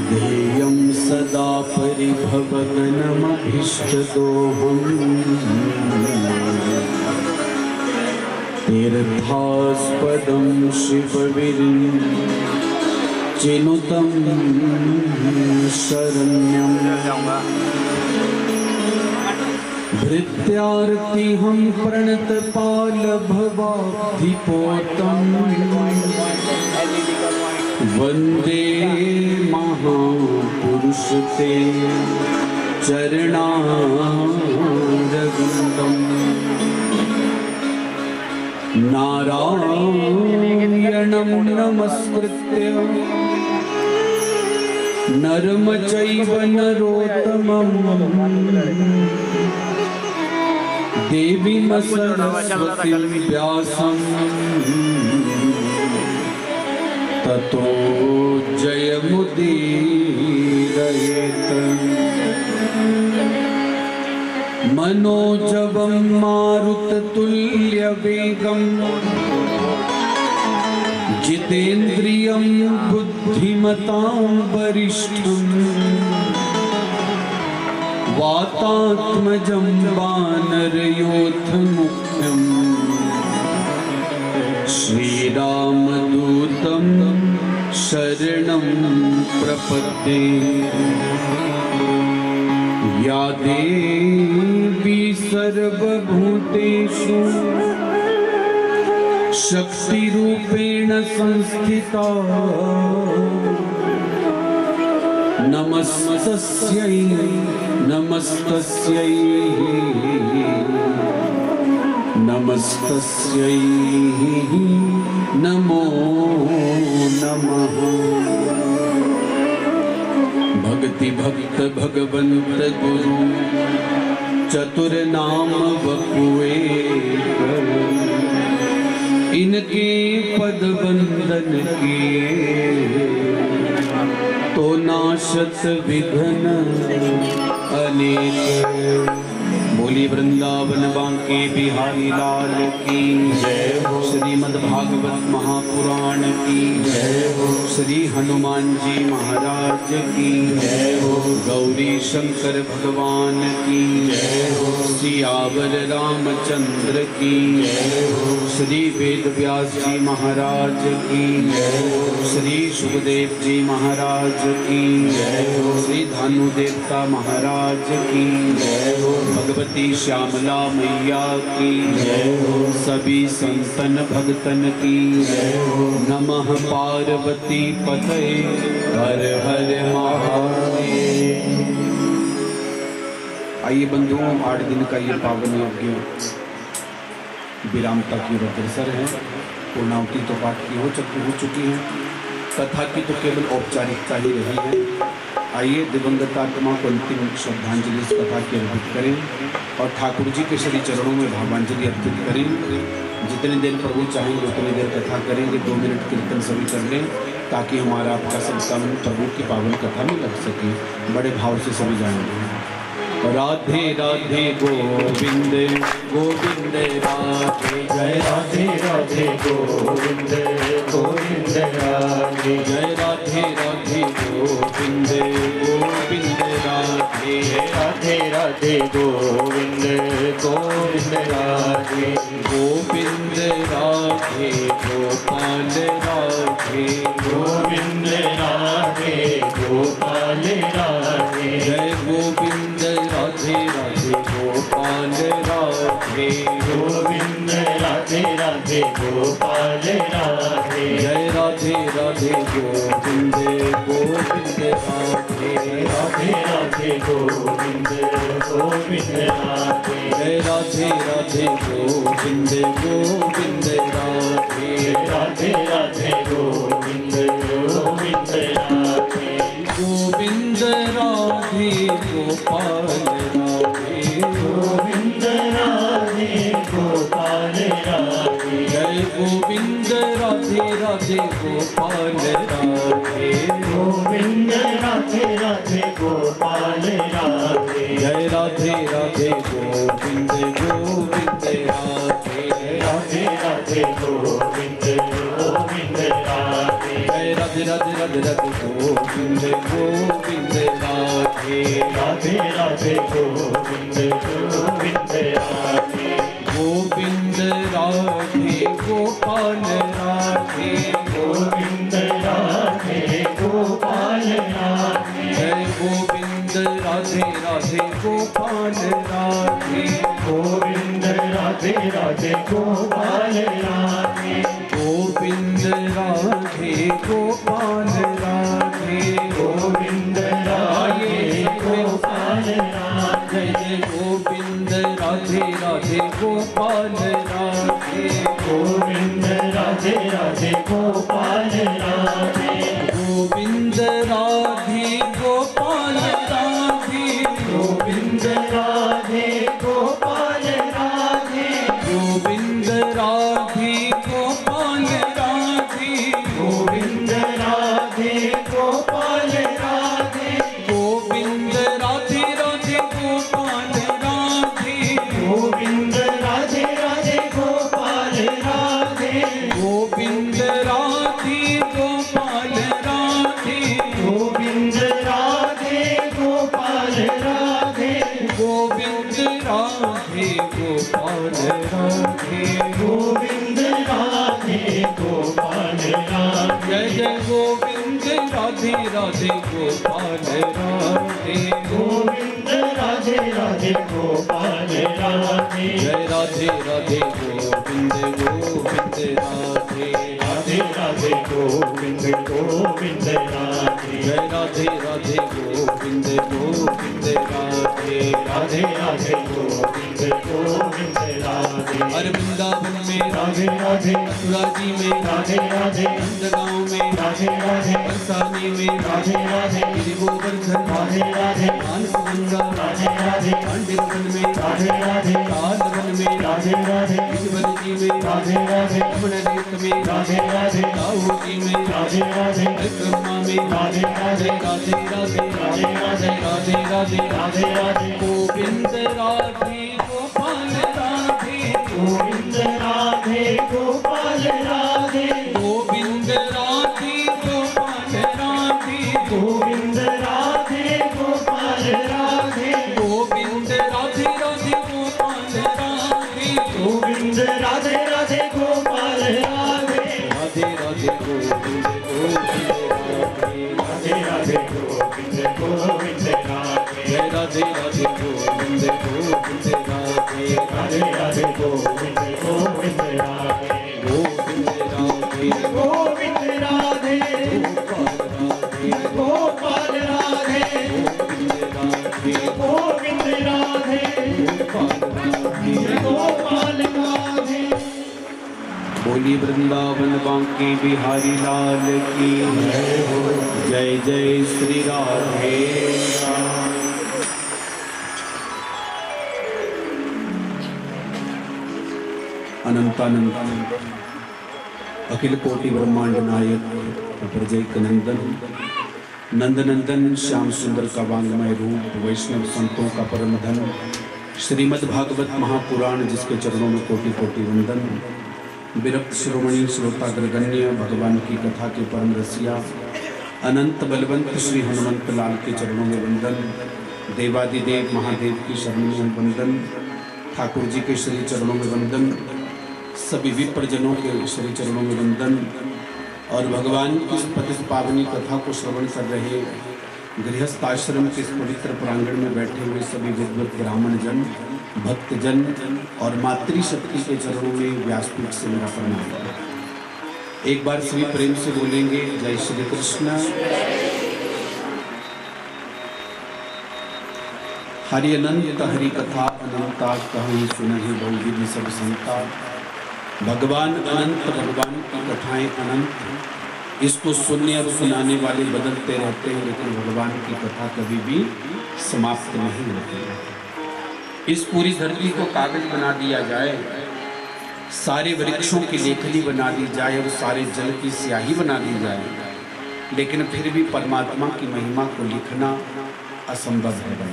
ध्येयं सदा परिभवगनमभीष्टदोहम् तीर्थास्पदं शिवविरिञ्चिनुतं शरण्यम् भृत्यार्तिहं प्रणतपालभवाब्धिपोतम् वन्दे महापुरुषते चरणारविन्दम् नारायणं नमस्कृत्य नरं चैव नरोत्तमं देवीं सरस्वतीं व्यासं ततो जयमुदीरयेत्। मनोजवं मारुततुल्यवेगं जितेन्द्रियं बुद्धिमतां वरिष्ठं वातात्मजं वानरयोधमुख्यं श्रीरामदूतं शरणं प्रपद्ये। या देवी सर्वभूतेषु शक्तिरूपेण संस्थिता नमस्तस्यै नमस्तस्यै नमस्तस्यै नमो नमः। भक्ति भक्त भगवंत गुरु चतुर नाम बपुए इनके पद वंदन किए तो नाशत विघ्न अनेक। बोली वृंदावन बांके बिहारी लाल की जय हो। श्रीमद् भागवत महापुराण की जय हो। श्री हनुमान जी महाराज की जय हो। गौरी शंकर भगवान की जय हो। सियावर रामचंद्र की जय हो। श्री वेद व्यास जी महाराज की जय हो। श्री सुखदेव जी महाराज की जय हो। श्री धानु देवता महाराज की जय हो। भगवती श्यामला मैया की जय हो। सभी संतन भक्तन की जय हो। नमः पार्वती पते हर हर महादेव। आइए बंधुओं, 8 दिन का ये पावन यज्ञ विरामता की ओर अग्रसर है। पूर्णाहुति तो पाठ की हो चुकी है, कथा की तो केवल औपचारिकता ही रही है। आइए दिवंगत आत्मा को अंतिम श्रद्धांजलि इस कथा की अर्पित करें और ठाकुर जी के श्री चरणों में भावांजलि अर्पित करें। जितनी देर प्रभु चाहेंगे उतनी देर कथा करेंगे। 2 मिनट कीर्तन सभी कर लें ताकि हमारा आपका सबका मन प्रभु की पावन कथा में लग सके। बड़े भाव से सभी जाएंगे। राधे राधे गोविंद गोविंद राधे जय। राधे राधे गोविंद गोविंद राधे जय। राधे राधे गोविंद गोविंद राधे। राधे राधे गोविंद गोविंद राधे। गोविंद राधे गोपाल राधे। गोविंद राधे गोपाल राधे जय। गोविंद राधे राधे गोपाल राधे। गोविंद राधे राधे गोपाल राधे जय। राधे राधे गोविंद गोविंद राधे। राधे राधे गोविंद गोविंद राधे जय। राधे राधे गोविंद गोविंद राधे। राधे राधे गोविंद गोविंद राधे। गोविंद राधे गोपाल राधे। गोविंद राधे गोपाल राधे जय। गोविंद राधे राधे गोपाल राधे। गोविंद राधे राधे गोपाल राधे जय। राधे राधे गोविंद गोविंद राधे। राधे राधे राधे गोविंद गोविंद राधे गोविंद राधे गोपाल राधे गोविंद राधे गोपाल राधे जय गोविंद राधे राधे गोपाल राधे गोविंद राधे राधे गोपाल राधे गोविंद राधे गोपाल राधे गोविंद राधे गोपाल राधे जय गोविंद राधे राधे गोपाल राधे गोविंद राधे राधे गोपाल राधे गोविंद राधे गोपाल राधे गोविंद राधे गोपाल राधे गोविंद राधे गोपाल राधे गोविंद राधे गोपाल राधे गोविंद राधे राधे गोपाल राधे गोविंद राधे राधे गोपाल राधे गोविंद राधे गोपाल राधे गोविंद राधे गोपाल राधे गोविंद राधे गोपाल राधे गोविंद राधे गोपाल राधे जय जय गोविंद राधे राधे गोपाल राधे गोविंद राधे राधे गोपाल राधे जय राधे राधे गोविंद गोविंद राधे राधे राधे गोविंद गोविंद राधे जय राधे राधे गोविंद गोविंद राधे राधे राधे गोविंद गोविंद राधे हर वृंदावन में राधे राधे मथुरा जी में राधे राधे नंदगांव में राधे राधे बरसाने में राधे राधे गिरि गोवर्धन राधे राधे मानस गंगा राधे राधे पांडेवन में राधे राधे कालवन में राधे राधे गिरिवन जी में राधे राधे रमण रेत में राधे राधे दाऊ जी में राधे राधे ब्रह्मा में राधे राधे राधे राधे राधे राधे राधे राधे राधे राधे गोविंद राधे गोपाल राधे गोविंद राधे गोपाल राधे गोविंद राधे गोपाल राधे गोविंद राधे गोपाल राधे गोविंद राधे राधे गोपाल राधे गोविंद राधे राधे गोपाल राधे राधे राधे गोविंद गोविंद राधे राधे राधे गोविंद गोविंद राधे जय राधे राधे गोविंद गोविंद राधे राधे राधे गोविंद गोविंद राधे गोविंद राधे गोविंद राधे गोपाल राधे गोपाल गोविंद राधे राधे गोविंद राधे गोपाल राधे गोपाल राधे बोली वृंदावन बांके बिहारी लाल की जय जय श्री राधे अनंतानंद अखिल कोटि ब्रह्मांड नायक प्रजय नंदन नंदनंदन श्याम सुंदर का वांगमय रूप वैष्णव संतों का परम धन श्रीमद् भागवत महापुराण जिसके चरणों में कोटि कोटि वंदन विरक्त शिरोमणि श्रोताग्रगण्य भगवान की कथा के परम रसिया अनंत बलवंत श्री हनुमंत लाल के चरणों में वंदन देवादिदेव महादेव की शरण में वंदन ठाकुर जी के श्री चरणों में वंदन सभी विप्रजनों के श्री चरणों में वंदन और भगवान की इस पतित पावनी कथा को श्रवण कर रहे गृहस्थ आश्रम के इस पवित्र प्रांगण में बैठे हुए सभी विद्वत ब्राह्मण जन भक्तजन और मातृशक्ति के चरणों में व्यासपीठ से मेरा प्रणाम। एक बार सभी प्रेम से बोलेंगे जय श्री कृष्ण। हरि अनंत हरि कथा अनंता कहीं सुनहि बहुविधि सब संता। भगवान अनंत, भगवान की कथाएं अनंत, इसको सुनने और सुनाने वाले बदलते रहते हैं, लेकिन भगवान की कथा कभी भी समाप्त नहीं होती। इस पूरी धरती को कागज बना दिया जाए, सारे वृक्षों की लेखनी बना दी जाए और सारे जल की स्याही बना दी जाए, लेकिन फिर भी परमात्मा की महिमा को लिखना असंभव है।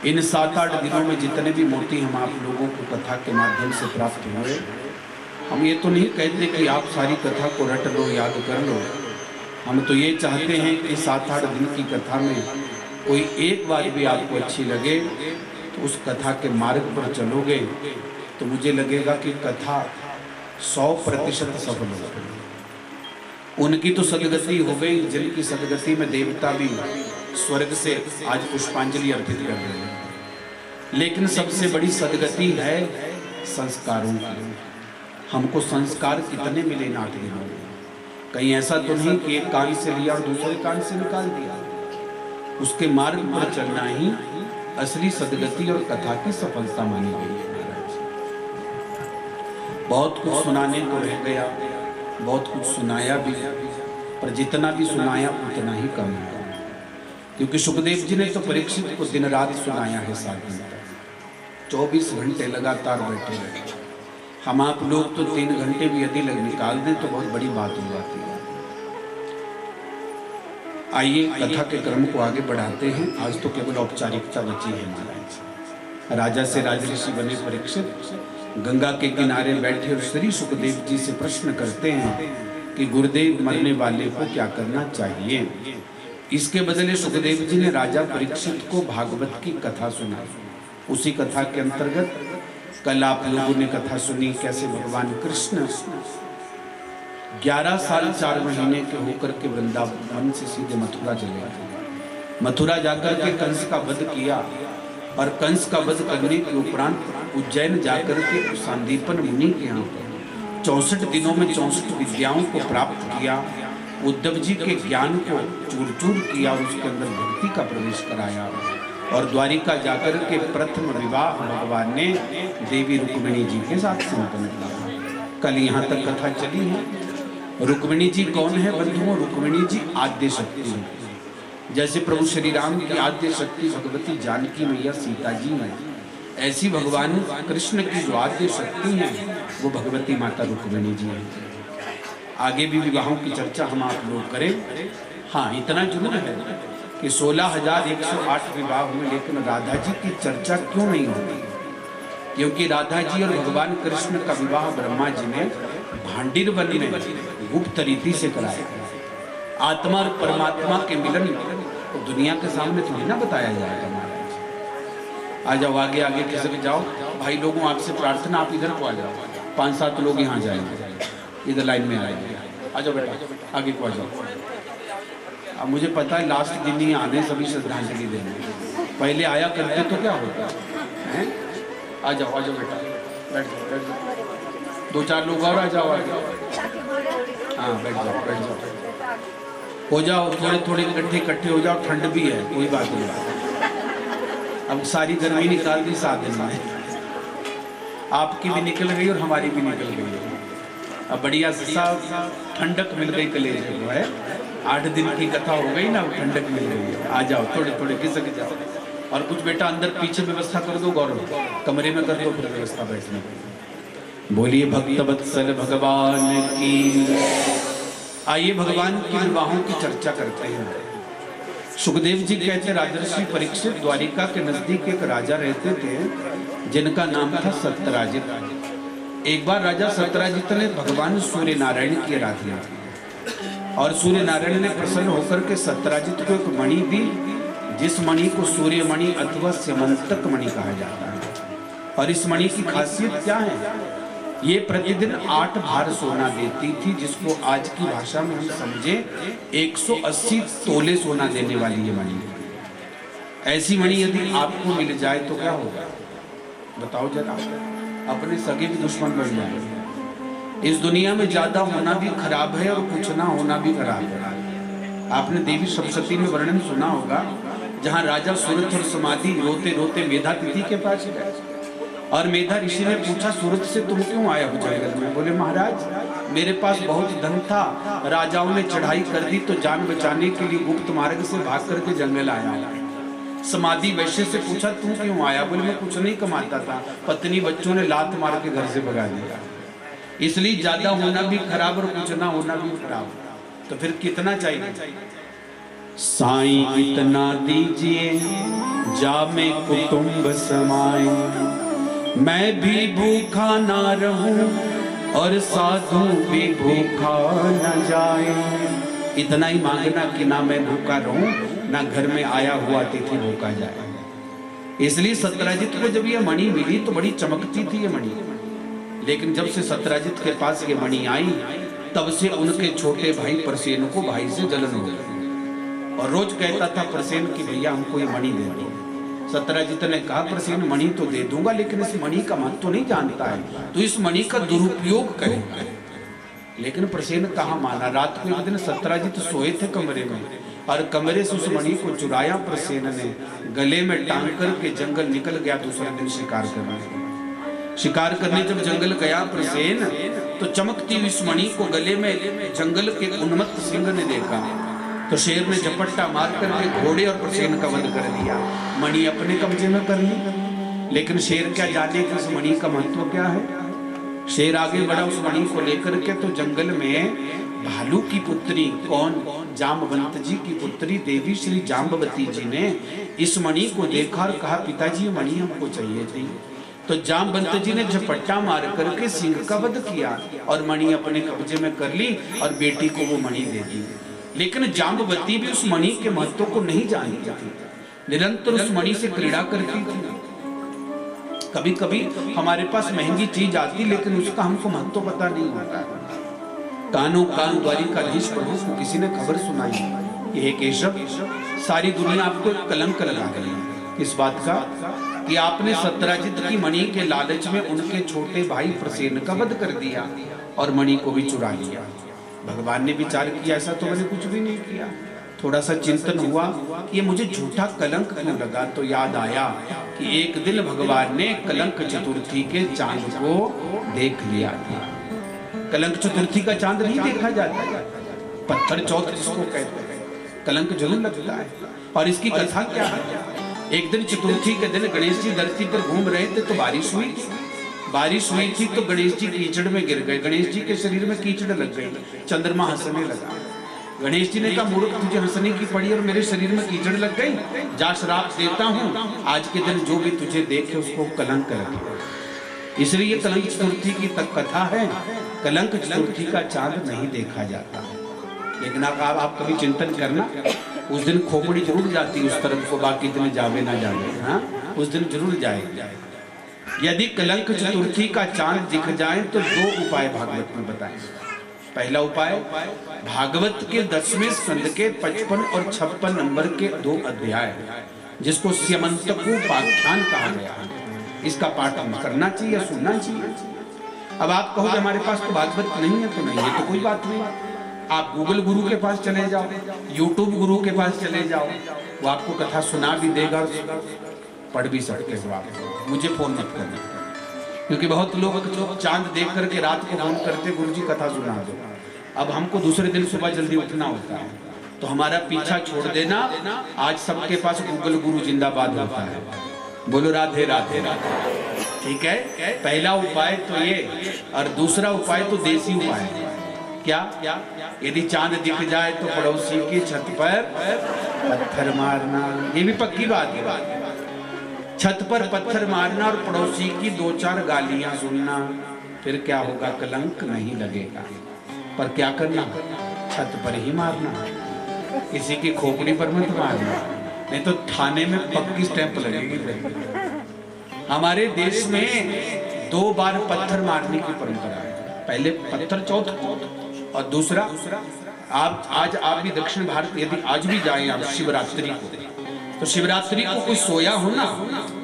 इन 7-8 दिनों में जितने भी मोती हम आप लोगों को कथा के माध्यम से प्राप्त हुए, हम ये तो नहीं कहते कि आप सारी कथा को रट लो, याद कर लो। हम तो ये चाहते हैं कि 7-8 दिन की कथा में कोई एक बात भी आपको अच्छी लगे तो उस कथा के मार्ग पर चलोगे तो मुझे लगेगा कि कथा 100% सफल हो गई। उनकी तो सदगति हो गई, जिनकी सदगति में देवता भी स्वर्ग से आज पुष्पांजलि अर्पित कर रहे हैं। लेकिन सबसे बड़ी सदगति है संस्कारों की। हमको संस्कार कितने मिले नाथ दिनों में? कहीं ऐसा तो नहीं कि एक कान से लिया और दूसरे कान से निकाल दिया। उसके मार्ग पर चलना ही असली सदगति और कथा की सफलता मानी गई है महाराज। बहुत कुछ सुनाने को रह गया, बहुत कुछ सुनाया भी, पर जितना भी सुनाया उतना ही कम है। क्योंकि सुखदेव जी ने तो परीक्षित को दिन रात सुनाया है 7 दिन तक, 24 घंटे लगातार बैठे रहे। हम आप लोग तो 3 घंटे भी यदि निकाल दें तो बहुत बड़ी बात हो जाती है। आइए कथा के क्रम को आगे बढ़ाते हैं। आज तो केवल औपचारिकता बची है महाराज। राजा से राजऋषि बने परीक्षित गंगा के किनारे बैठे और श्री सुखदेव जी से प्रश्न करते हैं कि गुरुदेव, मरने वाले को क्या करना चाहिए। इसके बदले सुखदेव जी ने राजा परीक्षित को भागवत की कथा सुनाई। उसी कथा के अंतर्गत कल आप लोगों ने कथा सुनी कैसे भगवान कृष्ण 11 साल 4 महीने के होकर के वृंदावन से सीधे मथुरा चले गए। मथुरा जाकर के कंस का वध किया और कंस का वध करने के उपरांत उज्जैन जाकर के सांदीपन मुनि के यहाँ 64 दिनों में 64 विद्याओं को प्राप्त किया। उद्धव जी के ज्ञान को चूर चूर किया और उसके अंदर भक्ति का प्रवेश कराया। और द्वारिका जाकर के प्रथम विवाह भगवान ने देवी रुक्मिणी जी के साथ संपन्न किया। कल यहाँ तक कथा चली है। रुक्मिणी जी कौन है बंधुओं? रुक्मिणी जी आद्य शक्ति है। जैसे प्रभु श्री राम की आद्य शक्ति भगवती जानकी मैया सीता जी हैं, ऐसी भगवान कृष्ण की जो आद्य शक्ति है वो भगवती माता रुक्मिणी जी है। आगे भी विवाहों की चर्चा हम आप लोग करें। हाँ, इतना जरूर है कि 16,108 विवाह हुए, लेकिन राधा जी की चर्चा क्यों नहीं होती? क्योंकि राधा जी और भगवान कृष्ण का विवाह ब्रह्मा जी ने भांडिर वन में गुप्त रीति से कराया। आत्मा और परमात्मा के मिलन तो दुनिया के सामने थोड़ी ना बताया जाएगा महाराज। आ जाओ, आगे आगे किसके जाओ भाई लोगों, आपसे प्रार्थना, आप इधर को आ जाओ। 5-7 लोग यहाँ जाएंगे, इधर लाइन में आएंगे। आ जाओ बेटा, आगे को आ जाओ। अब मुझे पता है लास्ट दिन ही आने सभी श्रद्धांजलि देने, पहले आया करते तो क्या होता है। आ जाओ बेटा, बैठ जाओ। 2-4 लोग और आ जाओ आगे। हाँ, बैठ जाओ। हो जाओ, थोड़े इकट्ठे हो जाओ। ठंड भी है, कोई बात नहीं। अब सारी गर्मी निकाल दी 7 दिन में। आपकी भी निकल गई और हमारी भी निकल गई। अब बढ़िया सा ठंडक मिल गई कलेजे को है। 8 दिन की कथा हो गई ना, ठंडक मिल गई है। आ जाओ, थोड़े खिसक जाओ। और कुछ बेटा अंदर पीछे व्यवस्था कर दो, गौरव कमरे में कर दो फिर व्यवस्था बैठने की। बोलिए भक्त वत्सल भगवान की। आइए भगवान के विवाहों की चर्चा करते हैं। सुखदेव जी कहते राजर्षि परीक्षित द्वारिका के नजदीक एक राजा रहते थे जिनका नाम था सत्यराजित। एक बार राजा सत्यराजित ने भगवान सूर्य नारायण की आराधना की और सूर्य नारायण ने प्रसन्न होकर के सत्यराजित को एक मणि दी, जिस मणि को सूर्य मणि अथवा स्यमंतक मणि कहा जाता है। और इस मणि की खासियत क्या है? ये प्रतिदिन 8 भार सोना देती थी, जिसको आज की भाषा में हम समझे 180 तोले सोना देने वाली ये मणि। ऐसी मणि यदि आपको मिल जाए तो क्या होगा बताओ जरा। अपने सगे भी दुश्मन बन जाए। इस दुनिया में ज्यादा होना भी खराब है और कुछ ना होना भी खराब है। आपने देवी सप्तशती में वर्णन सुना होगा, जहाँ राजा सूरत और समाधि रोते रोते मेधा तिथि के पास गए और मेधा ऋषि ने पूछा, सूरत से तुम क्यों आया हो जंगल में? बोले महाराज मेरे पास बहुत धन था, राजाओं ने चढ़ाई कर दी तो जान बचाने के लिए गुप्त मार्ग से भाग करके जंगल आया। समाधि वैश्य से पूछा तू क्यों आया? बोले मैं कुछ नहीं कमाता था, पत्नी बच्चों ने लात मार के घर से भगा दिया। इसलिए ज्यादा होना भी खराब और कुछ ना होना भी खराब। तो फिर कितना चाहिए? साईं इतना दीजिए जा में कुटुंब समाए, मैं भी भूखा ना रहूं और साधु भी भूखा न जाए। इतना ही मांगना कि ना मैं भूखा रहूं ना घर में आया हुआ अतिथि भूखा जाए। इसलिए सत्यराजित को जब ये मणि मिली तो बड़ी चमकती थी ये मणि, लेकिन जब से सत्यराजित के पास ये मणि आई तब से उनके छोटे भाई प्रसेन को भाई से जलन हो गई और रोज कहता था प्रसेन कि भैया हमको ये मणि दे दो। सत्यराजित ने कहा प्रसेन मणि तो दे दूंगा, लेकिन इस मणि का महत्व तो नहीं जानता है, तो इस मणि का दुरुपयोग करेगा। लेकिन प्रसेन कहाँ माना। रात को एक दिन सत्यराजित सोए थे कमरे में और कमरे से उस मणि को चुराया प्रसेन ने, गले में टांग करके जंगल निकल गया दूसरे दिन शिकार करने। शिकार करने जब जंगल गया प्रसेन तो चमकती हुई इस मणि को गले में जंगल के उन्मत्त सिंह ने देखा तो शेर ने झपट्टा मार करके घोड़े और प्रसेन का वध कर दिया। मणि अपने कब्जे में कर ली, लेकिन शेर क्या जाने कि उस मणि का महत्व क्या है। शेर आगे बढ़ा उस मणि को लेकर के तो जंगल में भालू की पुत्री कौन, जाम्बवंत जी की पुत्री देवी श्री जाम्बवती जी ने इस मणि को देखा और कहा पिताजी ये मणि हमको चाहिए थी। तो जाम्बवंत जी ने झपट्टा मार करके सिंह का वध किया और मणि अपने कब्जे में कर ली और बेटी को वो मणि दे दी। लेकिन जाम्बवती भी उस मणि के महत्व को नहीं जानती थी, निरंतर उस मणि से क्रीड़ा करती थी। कभी कभी हमारे पास महंगी चीज आती लेकिन उसका हमको महत्व पता नहीं होता। कानों कान द्वारिकाधीश प्रभु को किसी ने खबर सुनाई, ये केशव सारी दुनिया आपको कलंक लगा रही है। इस बात का कि आपने सत्यराजित की मणि के लालच में उनके छोटे भाई प्रसेन का वध कर दिया और मणि को भी चुरा लिया। भगवान ने विचार किया ऐसा तो मैंने कुछ भी नहीं किया। थोड़ा सा चिंतन हुआ कि ये मुझे झूठा कलंक क्यों लगा, तो याद आया कि एक दिन भगवान ने कलंक चतुर्थी के चांद को देख लिया था। कलंक चतुर्थी का चांद नहीं देखा जाता, पत्थर चौथ जिसको कहते हैं, कलंक जरूर लगता है। और इसकी कथा क्या है, एक दिन चतुर्थी के दिन गणेश जी धरती पर घूम रहे थे तो बारिश हुई थी तो गणेश जी कीचड़ में गिर गए। गणेश जी के शरीर में कीचड़ लग गई, चंद्रमा हंसने लगा। गणेश जी ने कहा मूर्ख तुझे हंसने की पड़ी और मेरे शरीर में कीचड़ लग गई, जा श्राप देता हूँ, आज के दिन जो भी तुझे देखे उसको कलंक रखे। इसलिए कलंक चतुर्थी की तक कथा है, कलंक चतुर्थी का चांद नहीं देखा जाता। लेकिन आप कभी चिंतन करना, उस दिन खोपड़ी जरूर जाती उस तरफ को, बाकी दिन जावे ना जावे, हाँ उस दिन जरूर जाए। यदि कलंक चतुर्थी का चांद दिख जाए तो दो उपाय भागवत में बताएं। पहला उपाय भागवत के 10वें स्कंद के 55 और 56 नंबर के 2 अध्याय जिसको स्यमंतकोपाख्यान कहा गया है, इसका पाठ हम करना चाहिए, सुनना चाहिए। अब आप कहोगे हमारे पास तो भागवत नहीं है, तो नहीं है तो कोई बात नहीं, आप गूगल गुरु के पास चले जाओ, यूट्यूब गुरु के पास चले जाओ, वो आपको कथा सुना भी देगा, पढ़ भी सकते हो आप। मुझे फोन मत करना, क्योंकि बहुत लोग चांद देख करके रात को फोन करते गुरुजी कथा सुना दो। अब हमको दूसरे दिन सुबह जल्दी उठना होता है, तो हमारा पीछा छोड़ देना। आज सबके पास गूगल गुरु जिंदाबाद होता है, बोलो राधे राधे राधे। ठीक है, पहला उपाय तो ये, और दूसरा उपाय तो देसी उपाय। क्या? यदि चांद दिख जाए तो पड़ोसी की छत पर पत्थर मारना, ये भी पक्की बात है। छत पर पत्थर मारना और पड़ोसी की 2-4 गालियां सुनना, फिर क्या होगा, कलंक नहीं लगेगा। पर क्या करना, छत पर ही मारना, किसी की खोपड़ी पर मत मारना, नहीं तो थाने में पक्की स्टैंप लगेगी। हमारे देश में 2 बार पत्थर मारने की परंपरा है, पहले पत्थर चौथ और दूसरा आज आप भी दक्षिण भारत यदि आज भी जाएं आप शिवरात्रि को, तो शिवरात्रि को कोई सोया हो ना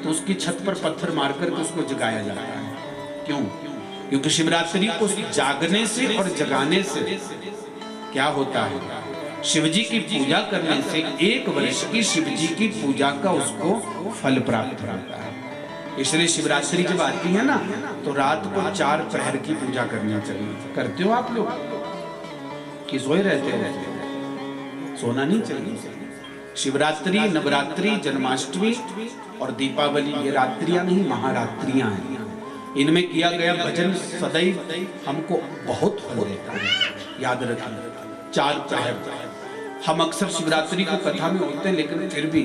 तो उसकी छत पर पत्थर मार करके उसको जगाया जाता है। क्यों? क्योंकि शिवरात्रि को जागने से और जगाने से क्या होता है, शिवजी की पूजा करने से 1 वर्ष की शिवजी की पूजा का उसको फल प्राप्त होता है। इसलिए शिवरात्रि जब आती है ना तो रात को 4 प्रहर की पूजा करनी चाहिए। करते हो आप लोग कि सोए रहते हो? सोना नहीं चाहिए। शिवरात्रि, नवरात्रि, जन्माष्टमी और दीपावली ये रात्रियां नहीं, महारात्रियां हैं। इनमें किया गया भजन सदैव हमको बहुत फल देता है। याद रखिए 4 प्रहर। हम अक्सर शिवरात्रि को कथा में होते हैं, लेकिन फिर भी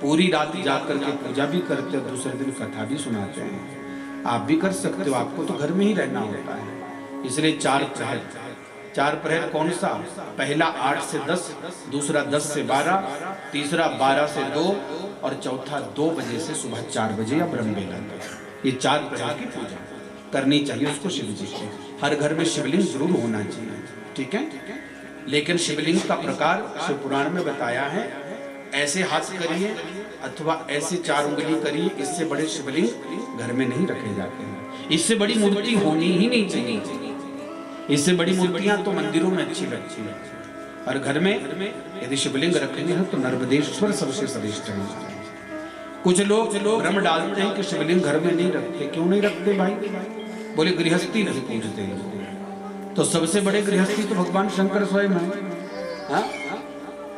पूरी रात जाकर के पूजा भी करते हैं, दूसरे दिन कथा भी सुनाते हैं। आप भी कर सकते हो, आपको तो घर में ही रहना होता है। इसलिए 4 प्रहर चार प्रहर कौन सा? पहला 8 से 10, दूसरा 10 से 12, तीसरा 12 से 2 और चौथा 2 बजे से सुबह 4 बजे या ब्रह्मवेला तक। ये 4 प्रहर की पूजा करनी चाहिए उसको शिव जी को। हर घर में शिवलिंग जरूर होना चाहिए, ठीक है। लेकिन शिवलिंग का प्रकार शिव पुराण में बताया है, ऐसे हाथ करिए अथवा ऐसे 4 उंगली करिए, इससे बड़े शिवलिंग घर में नहीं रखे जाते हैं। इससे बड़ी मूर्ति होनी ही नहीं चाहिए। इससे बड़ी मूर्तियां तो मंदिरों में अच्छी लगती है, और घर में यदि शिवलिंग रखेंगे हैं तो नर्मदेश्वर सबसे श्रेष्ठ है। कुछ लोग भ्रम डालते हैं कि शिवलिंग घर में नहीं रखते। क्यों नहीं रखते भाई? बोले गृहस्थी नहीं पूजते हैं। तो सबसे बड़े गृहस्थी तो भगवान शंकर स्वयं है।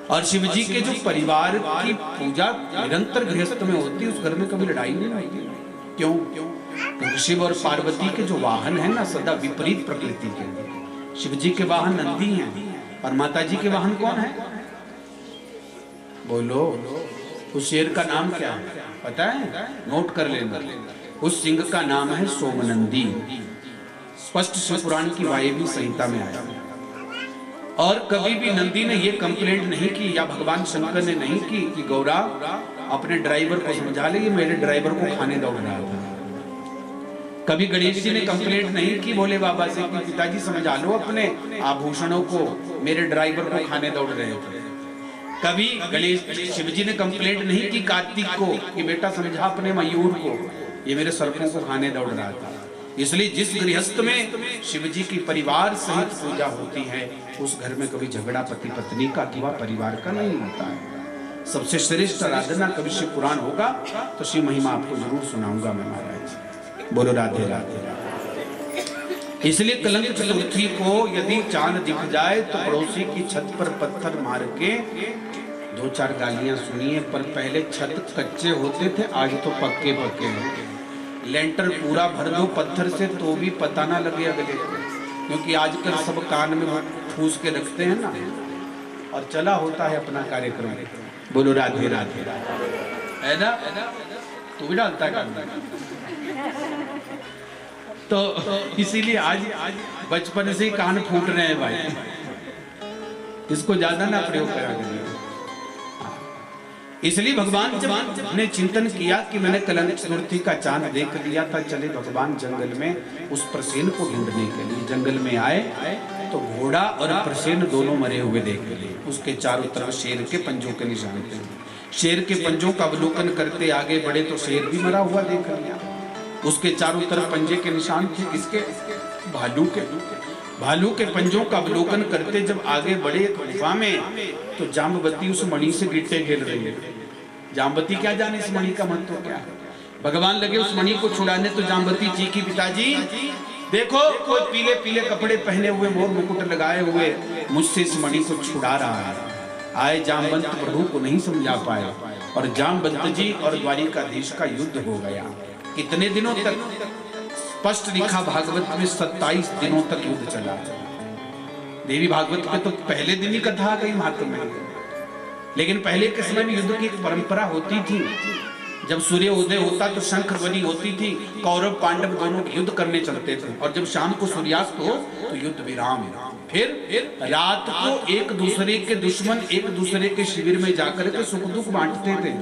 और शिव जी के जो परिवार की पूजा निरंतर गृहस्थ में होती है, उस घर में कभी लड़ाई नहीं होती। क्यों? क्योंकि शिव और पार्वती के जो वाहन है ना, सदा विपरीत प्रकृति के। शिव जी के वाहन नंदी हैं और माता जी के वाहन कौन है? बोलो। उस शेर का नाम क्या है पता है? नोट कर लेना। उस सिंह का नाम है सोमनंदी। स्पष्ट शिव पुराण की वायवी संहिता में आया। और कभी भी नंदी ने यह कंप्लेंट नहीं की, या भगवान शंकर ने नहीं की कि गौरा अपने ड्राइवर को समझा ले, ये मेरे ड्राइवर को खाने दौड़ रहा था। कभी गणेश जी ने कंप्लेंट नहीं की भोले बाबा से कि पिताजी समझा लो अपने आभूषणों को, मेरे ड्राइवर को खाने दौड़ रहे थे। कभी गणेश शिव जी ने कंप्लेंट नहीं की कार्तिक को कि बेटा समझा अपने मयूर को, ये मेरे सर्पों को खाने दौड़ रहा था। इसलिए जिस गृहस्थ में शिव जी की परिवार सहित पूजा होती है, उस घर में कभी झगड़ा पति पत्नी का अथवा परिवार का नहीं होता है। सबसे श्रेष्ठ आराधना कभी शिव पुराण होगा तो शिव महिमा आपको जरूर सुनाऊंगा मैं महाराज। बोलो राधे राधे। इसलिए कलंक चतुर्थी को यदि चांद दिख जाए तो पड़ोसी की छत पर पत्थर मार के 2-4 गालियां सुनिए। पर पहले छत कच्चे होते थे, आज तो पक्के पक्के होते। लेंटर पूरा भर दो पत्थर से तो भी पता ना लगे अगले को, क्योंकि आजकल सब कान में ठूस के रखते हैं ना, और चला होता है अपना कार्यक्रम। बोलो राधे राधे। है ना? तू भी डालता है कान में। तो इसीलिए आज बचपन से ही कान फूट रहे हैं भाई। इसको ज्यादा ना प्रयोग करा करिए। इसलिए भगवान जब ने चिंतन किया कि मैंने कलंक चतुर्थी का चांद देख लिया था, चले भगवान जंगल में उस प्रसेन को ढूंढने के लिए। जंगल में आए तो घोड़ा और प्रसेन दोनों मरे हुए देख लिए। उसके चारों तरफ शेर के पंजों के निशान थे। शेर के पंजों का अवलोकन करते आगे बढ़े तो शेर भी मरा हुआ देख लिया। उसके चारों तरफ पंजे के निशान थे, किसके? भालू के। भालू के पंजों का अवलोकन करते जब आगे बढ़े गुफा में तो जाम्बवती उस मणि से गिट्टे खेल रही है। जाम्बवती क्या जाने इस मणि का महत्व क्या है। भगवान लगे उस मणि को छुड़ाने तो जाम्बवती चीखी, पिताजी देखो कोई पीले पीले कपड़े पहने हुए, मोर मुकुट लगाए हुए मुझसे इस मणि को छुड़ा रहा है। आए जामवंत प्रभु को नहीं समझा पाए और जामवंत जी और द्वारिकाधीश का युद्ध हो गया। कितने दिनों तक? स्पष्ट लिखा भागवत में 27 दिनों तक युद्ध चला। देवी भागवत में तो पहले दिन ही कथा आ गई महात्म में। लेकिन पहले के समय में युद्ध की एक परंपरा होती थी। जब सूर्य उदय होता तो शंख ध्वनि होती थी, कौरव पांडव दोनों युद्ध करने चलते थे। और जब शाम को सूर्यास्त हो तो युद्ध विराम। फिर रात को एक दूसरे के दुश्मन एक दूसरे के शिविर में जाकर के सुख दुख बांटते थे।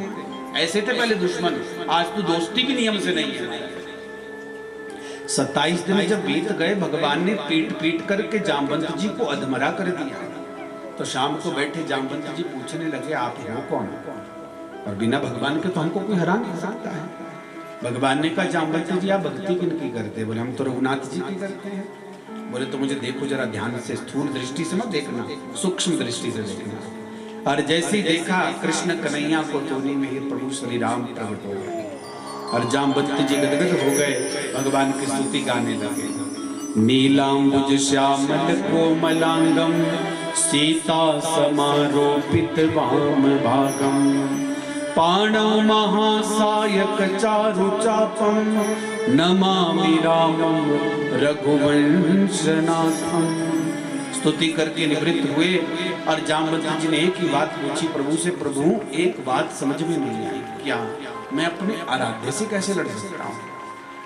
ऐसे थे पहले दुश्मन। आज तो दोस्ती भी नियम से नहीं है। 27 दिन जब बीत गए, भगवान ने पीट पीट करके जामवंत जी को अधमरा कर दिया। तो शाम को बैठे जामवंत जी पूछने लगे, आप हो कौन? और बिना भगवान के तो हमको कोई हरा नहीं सकता है। भगवान ने कहा, जामवंत जी आप भक्ति किनकी करते? बोले हम तो रघुनाथ जी की करते हैं। बोले तो मुझे देखो जरा ध्यान से, स्थूल दृष्टि से मत देखना, सूक्ष्म दृष्टि से देखना। और जैसे ही देखा कृष्ण कन्हैया को टोली में ही प्रभु श्री राम प्रकट हो गए और जामवंत जी गदगद हो गए, भगवान की स्तुति गाने लगे। नीलांबुज श्यामल कोमलांगम सीता समारोपित वाम भागम पाणौ महासायक चारु चापम नमामि रामं रघुवंशनाथम। स्तुति करके निवृत्त हुए और जामवंत जी ने एक ही बात पूछी प्रभु से, प्रभु एक बात समझ में नहीं आई, क्या मैं अपने आराध्य से कैसे लड़ सकता हूँ?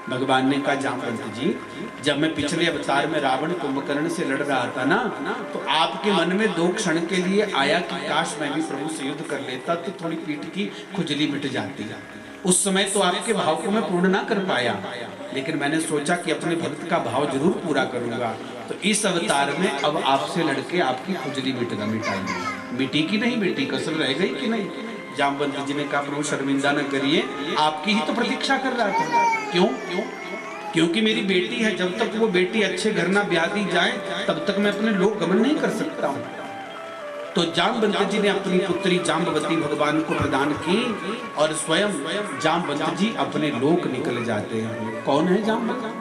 भगवान ने कहा जामवंत जी, जब मैं पिछले अवतार में रावण कुंभकर्ण से लड़ रहा था ना, तो आपके मन में 2 क्षण के लिए आया कि काश मैं भी प्रभु से युद्ध कर लेता तो थोड़ी पीठ की खुजली मिट जाती। उस समय तो आपके भाव को मैं पूर्ण ना कर पाया, लेकिन मैंने सोचा कि अपने भक्त का भाव जरूर पूरा करूंगा। तो इस अवतार में अब आपसे लड़के आपकी खुजली मिटाई। मिटी कि नहीं मिटी, कसर रह गई कि नहीं? जामवंत जी ने कहा प्रभु शर्मिंदा न करिए, आपकी ही तो प्रतीक्षा कर रहा था। क्यों? क्योंकि मेरी बेटी है, जब तक वो बेटी अच्छे घर ना ब्याह दी जाए तब तक मैं अपने लोक गमन नहीं कर सकता हूँ। तो जामवंत जी ने अपनी पुत्री जाम्बवती भगवान को प्रदान की और स्वयं जामवंत जी अपने लोक निकल जाते हैं। कौन है जामवंत?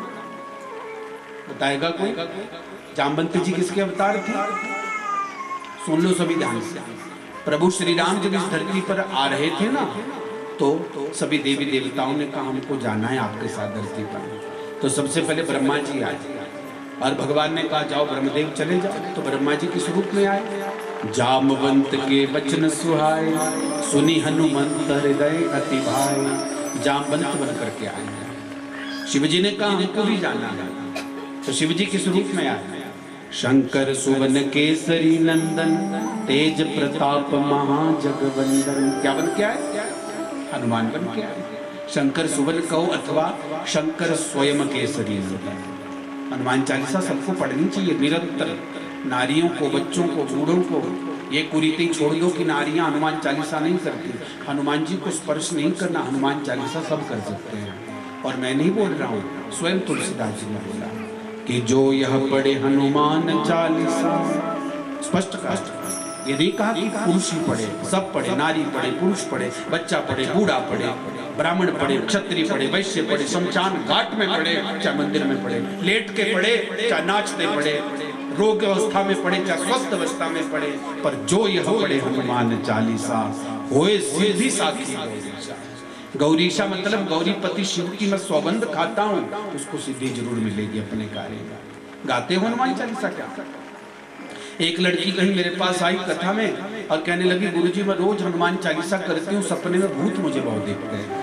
बताएगा कोई? जामवंत जी किसके अवतार थे? सुन लो सभी ध्यान से। प्रभु श्री राम जब इस धरती पर आ रहे थे ना, तो सभी देवी देवताओं ने कहा हमको जाना है आपके साथ धरती पर। तो सबसे पहले ब्रह्मा जी आए और भगवान ने कहा जाओ ब्रह्मदेव चले जाओ। तो ब्रह्मा जी किस रूप में आए? जामवंत के वचन सुहाए, सुनी हनुमंत हृदय अति भाई। जामवंत बन करके आए। शिव जी ने कहा हमको भी जाना है। तो शिव जी किस रूप में आए? शंकर सुवन केसरी नंदन, तेज प्रताप महाजगवंदन। क्या बन के आए? हनुमान बन के आए। शंकर सुवन कहो अथवा शंकर स्वयं केसरी नंदन। हनुमान चालीसा सबको पढ़नी चाहिए निरंतर। नारियों को, बच्चों को, बूढ़ों को ये कुरीति छोड़ दो कि नारियां हनुमान चालीसा नहीं करती। हनुमान जी को स्पर्श नहीं करना, हनुमान चालीसा सब कर सकते हैं। और मैं नहीं बोल रहा हूँ, स्वयं तुलसीदास जी ने बोला कि जो यह पढ़े हनुमान चालीसा। स्पष्ट कहा, ये नहीं कहा कि पुरुष ही पढ़े, सब पढ़े, नारी पढ़े, पुरुष पढ़े, बच्चा पढ़े, बूढ़ा पढ़े, ब्राह्मण पढ़े, क्षत्रिय पढ़े, वैश्य पढ़े, शमशान घाट में पढ़े, चाहे मंदिर में पढ़े, लेट के पढ़े, चाहे नाचते पढ़े, रोग अवस्था में पढ़े, चाहे स्वस्थ अवस्था में पढ़े, पर जो यह पढ़े हनुमान चालीसा होए सिद्धि साखी गौरीशा। गौरीशा मतलब गौरीपति शिव की मैं सौगंध खाता हूँ, उसको सिद्धि जरूर मिलेगी अपने कार्य में। गाते हो हनुमान चालीसा क्या? एक लड़की कहीं मेरे पास आई कथा में और कहने लगी गुरुजी मैं रोज हनुमान चालीसा करती हूँ, सपने में भूत मुझे बहुत देखते हैं।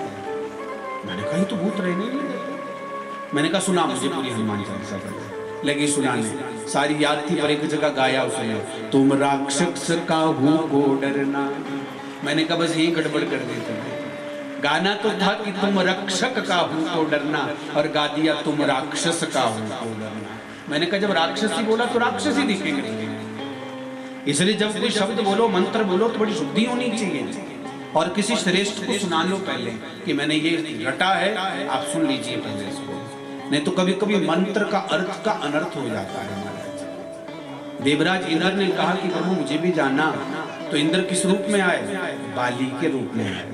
मैंने कहा तो भूत रहने नहीं। मैंने कहा सुना मुझे पूरी हनुमान चालीसा कर। लगी सुनाने, सारी याद थी पर एक जगह गाया उसने, तुम राक्षस का हूँ को डरना। मैंने कहा बस यही गड़बड़ कर देते हैं। गाना तो था कि तुम रक्षक का हूँ को डरना, और गा दिया तुम राक्षस का हूँ को डरना। मैंने कहा जब राक्षस ही बोला तो राक्षस ही दिखेंगे। इसलिए जब कोई शब्द बोलो, मंत्र बोलो तो बड़ी शुद्धि होनी चाहिए। और किसी श्रेष्ठ को सुना लो पहले कि मैंने ये रटा है, आप सुन लीजिए पहले इसको। नहीं तो कभी कभी मंत्र का अर्थ का अनर्थ हो जाता है। देवराज इंद्र ने कहा कि प्रभु मुझे भी जाना, तो इंद्र किस रूप में आए? बाली के रूप में आए।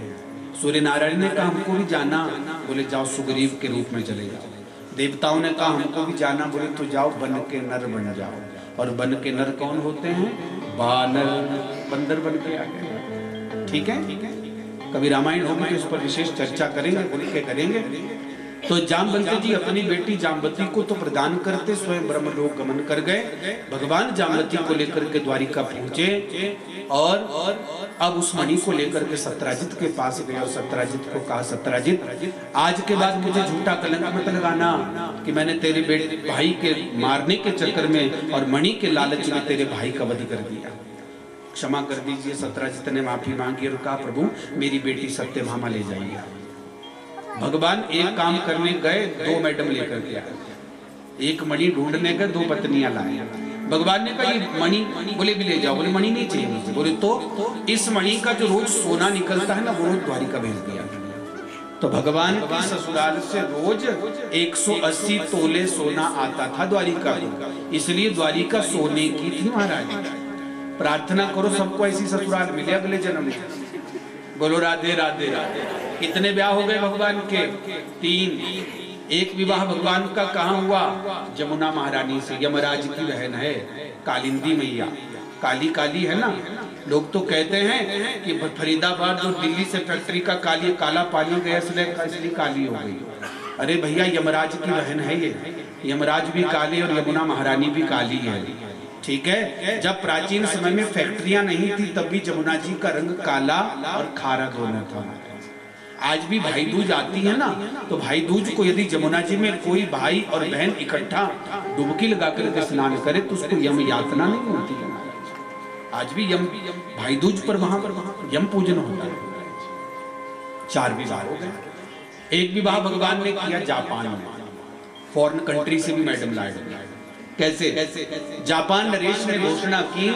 सूर्य नारायण ने कहा हमको भी जाना, बोले जाओ सुग्रीव के रूप में चले जाओ। देवताओं ने कहा हमको भी जाना, बोले तो जाओ बन के नर बन जाओ। और बन के नर कौन होते हैं? बानर, बंदर बन के आ गए। ठीक है, कभी रामायण होगी तो इस पर विशेष चर्चा करेंगे, बोल के करेंगे। तो जामवंत जी अपनी बेटी जाम्बवती को तो प्रदान करते स्वयं ब्रह्मलोक गमन कर गए। भगवान जाम्बवती को लेकर के द्वारिका पहुंचे और अब उस मणि को लेकर के सत्यराजित के पास गए और सत्यराजित को कहा सत्यराजित आज के बाद मुझे झूठा कलंक मत लगाना कि मैंने तेरे बेटे भाई के मारने के चक्कर में और मणि के लालच में तेरे भाई का वध कर दिया, क्षमा कर दीजिए। सत्यराजित ने माफी मांगी और कहा प्रभु मेरी बेटी सत्यभामा ले जाइए। भगवान एक काम करने गए, 2 मैडम लेकर के आए। एक मणि ढूंढने गए, 2 पत्नियां लाए। भगवान ने कहा ये मणि, बोले भी ले जाओ। बोले मणि नहीं चाहिए मुझे। बोले तो इस मणि का जो रोज सोना निकलता है ना, वो रोज द्वारिका भेज दिया। तो भगवान के ससुराल से रोज 180 तोले सोना आता था द्वारिका, इसलिए द्वारिका सोने की थी महाराज। प्रार्थना करो सबको ऐसी ससुराल मिले अगले जन्म में। बोलो राधे राधे राधे। कितने ब्याह हो गए भगवान के? 3। एक विवाह भगवान का कहाँ हुआ? जमुना महारानी से, यमराज की बहन है कालिंदी मैया। काली काली है ना, लोग तो कहते हैं कि फरीदाबाद और दिल्ली से फैक्ट्री का काला पानी गया इसलिए काली हो गई। अरे भैया यमराज की बहन है ये, यमराज भी काले और यमुना महारानी भी काली है। ठीक है, जब प्राचीन समय में फैक्ट्रियां नहीं थी तब भी जमुना जी का रंग काला और खारा दोनों था। आज भी भाई दूज आती है ना, तो भाई दूज को यदि जमुना जी में कोई भाई और बहन इकट्ठा डुबकी लगा करके स्नान करे तो उसको यम यातना नहीं होती है। आज भी यम भाई दूज पर वहां यम पूजन होता है। 4 विवाह हो गए। एक विवाह भगवान ने किया जापान में, फॉरेन कंट्री से भी मैडम लाए। कैसे? जापान नरेश ने घोषणा की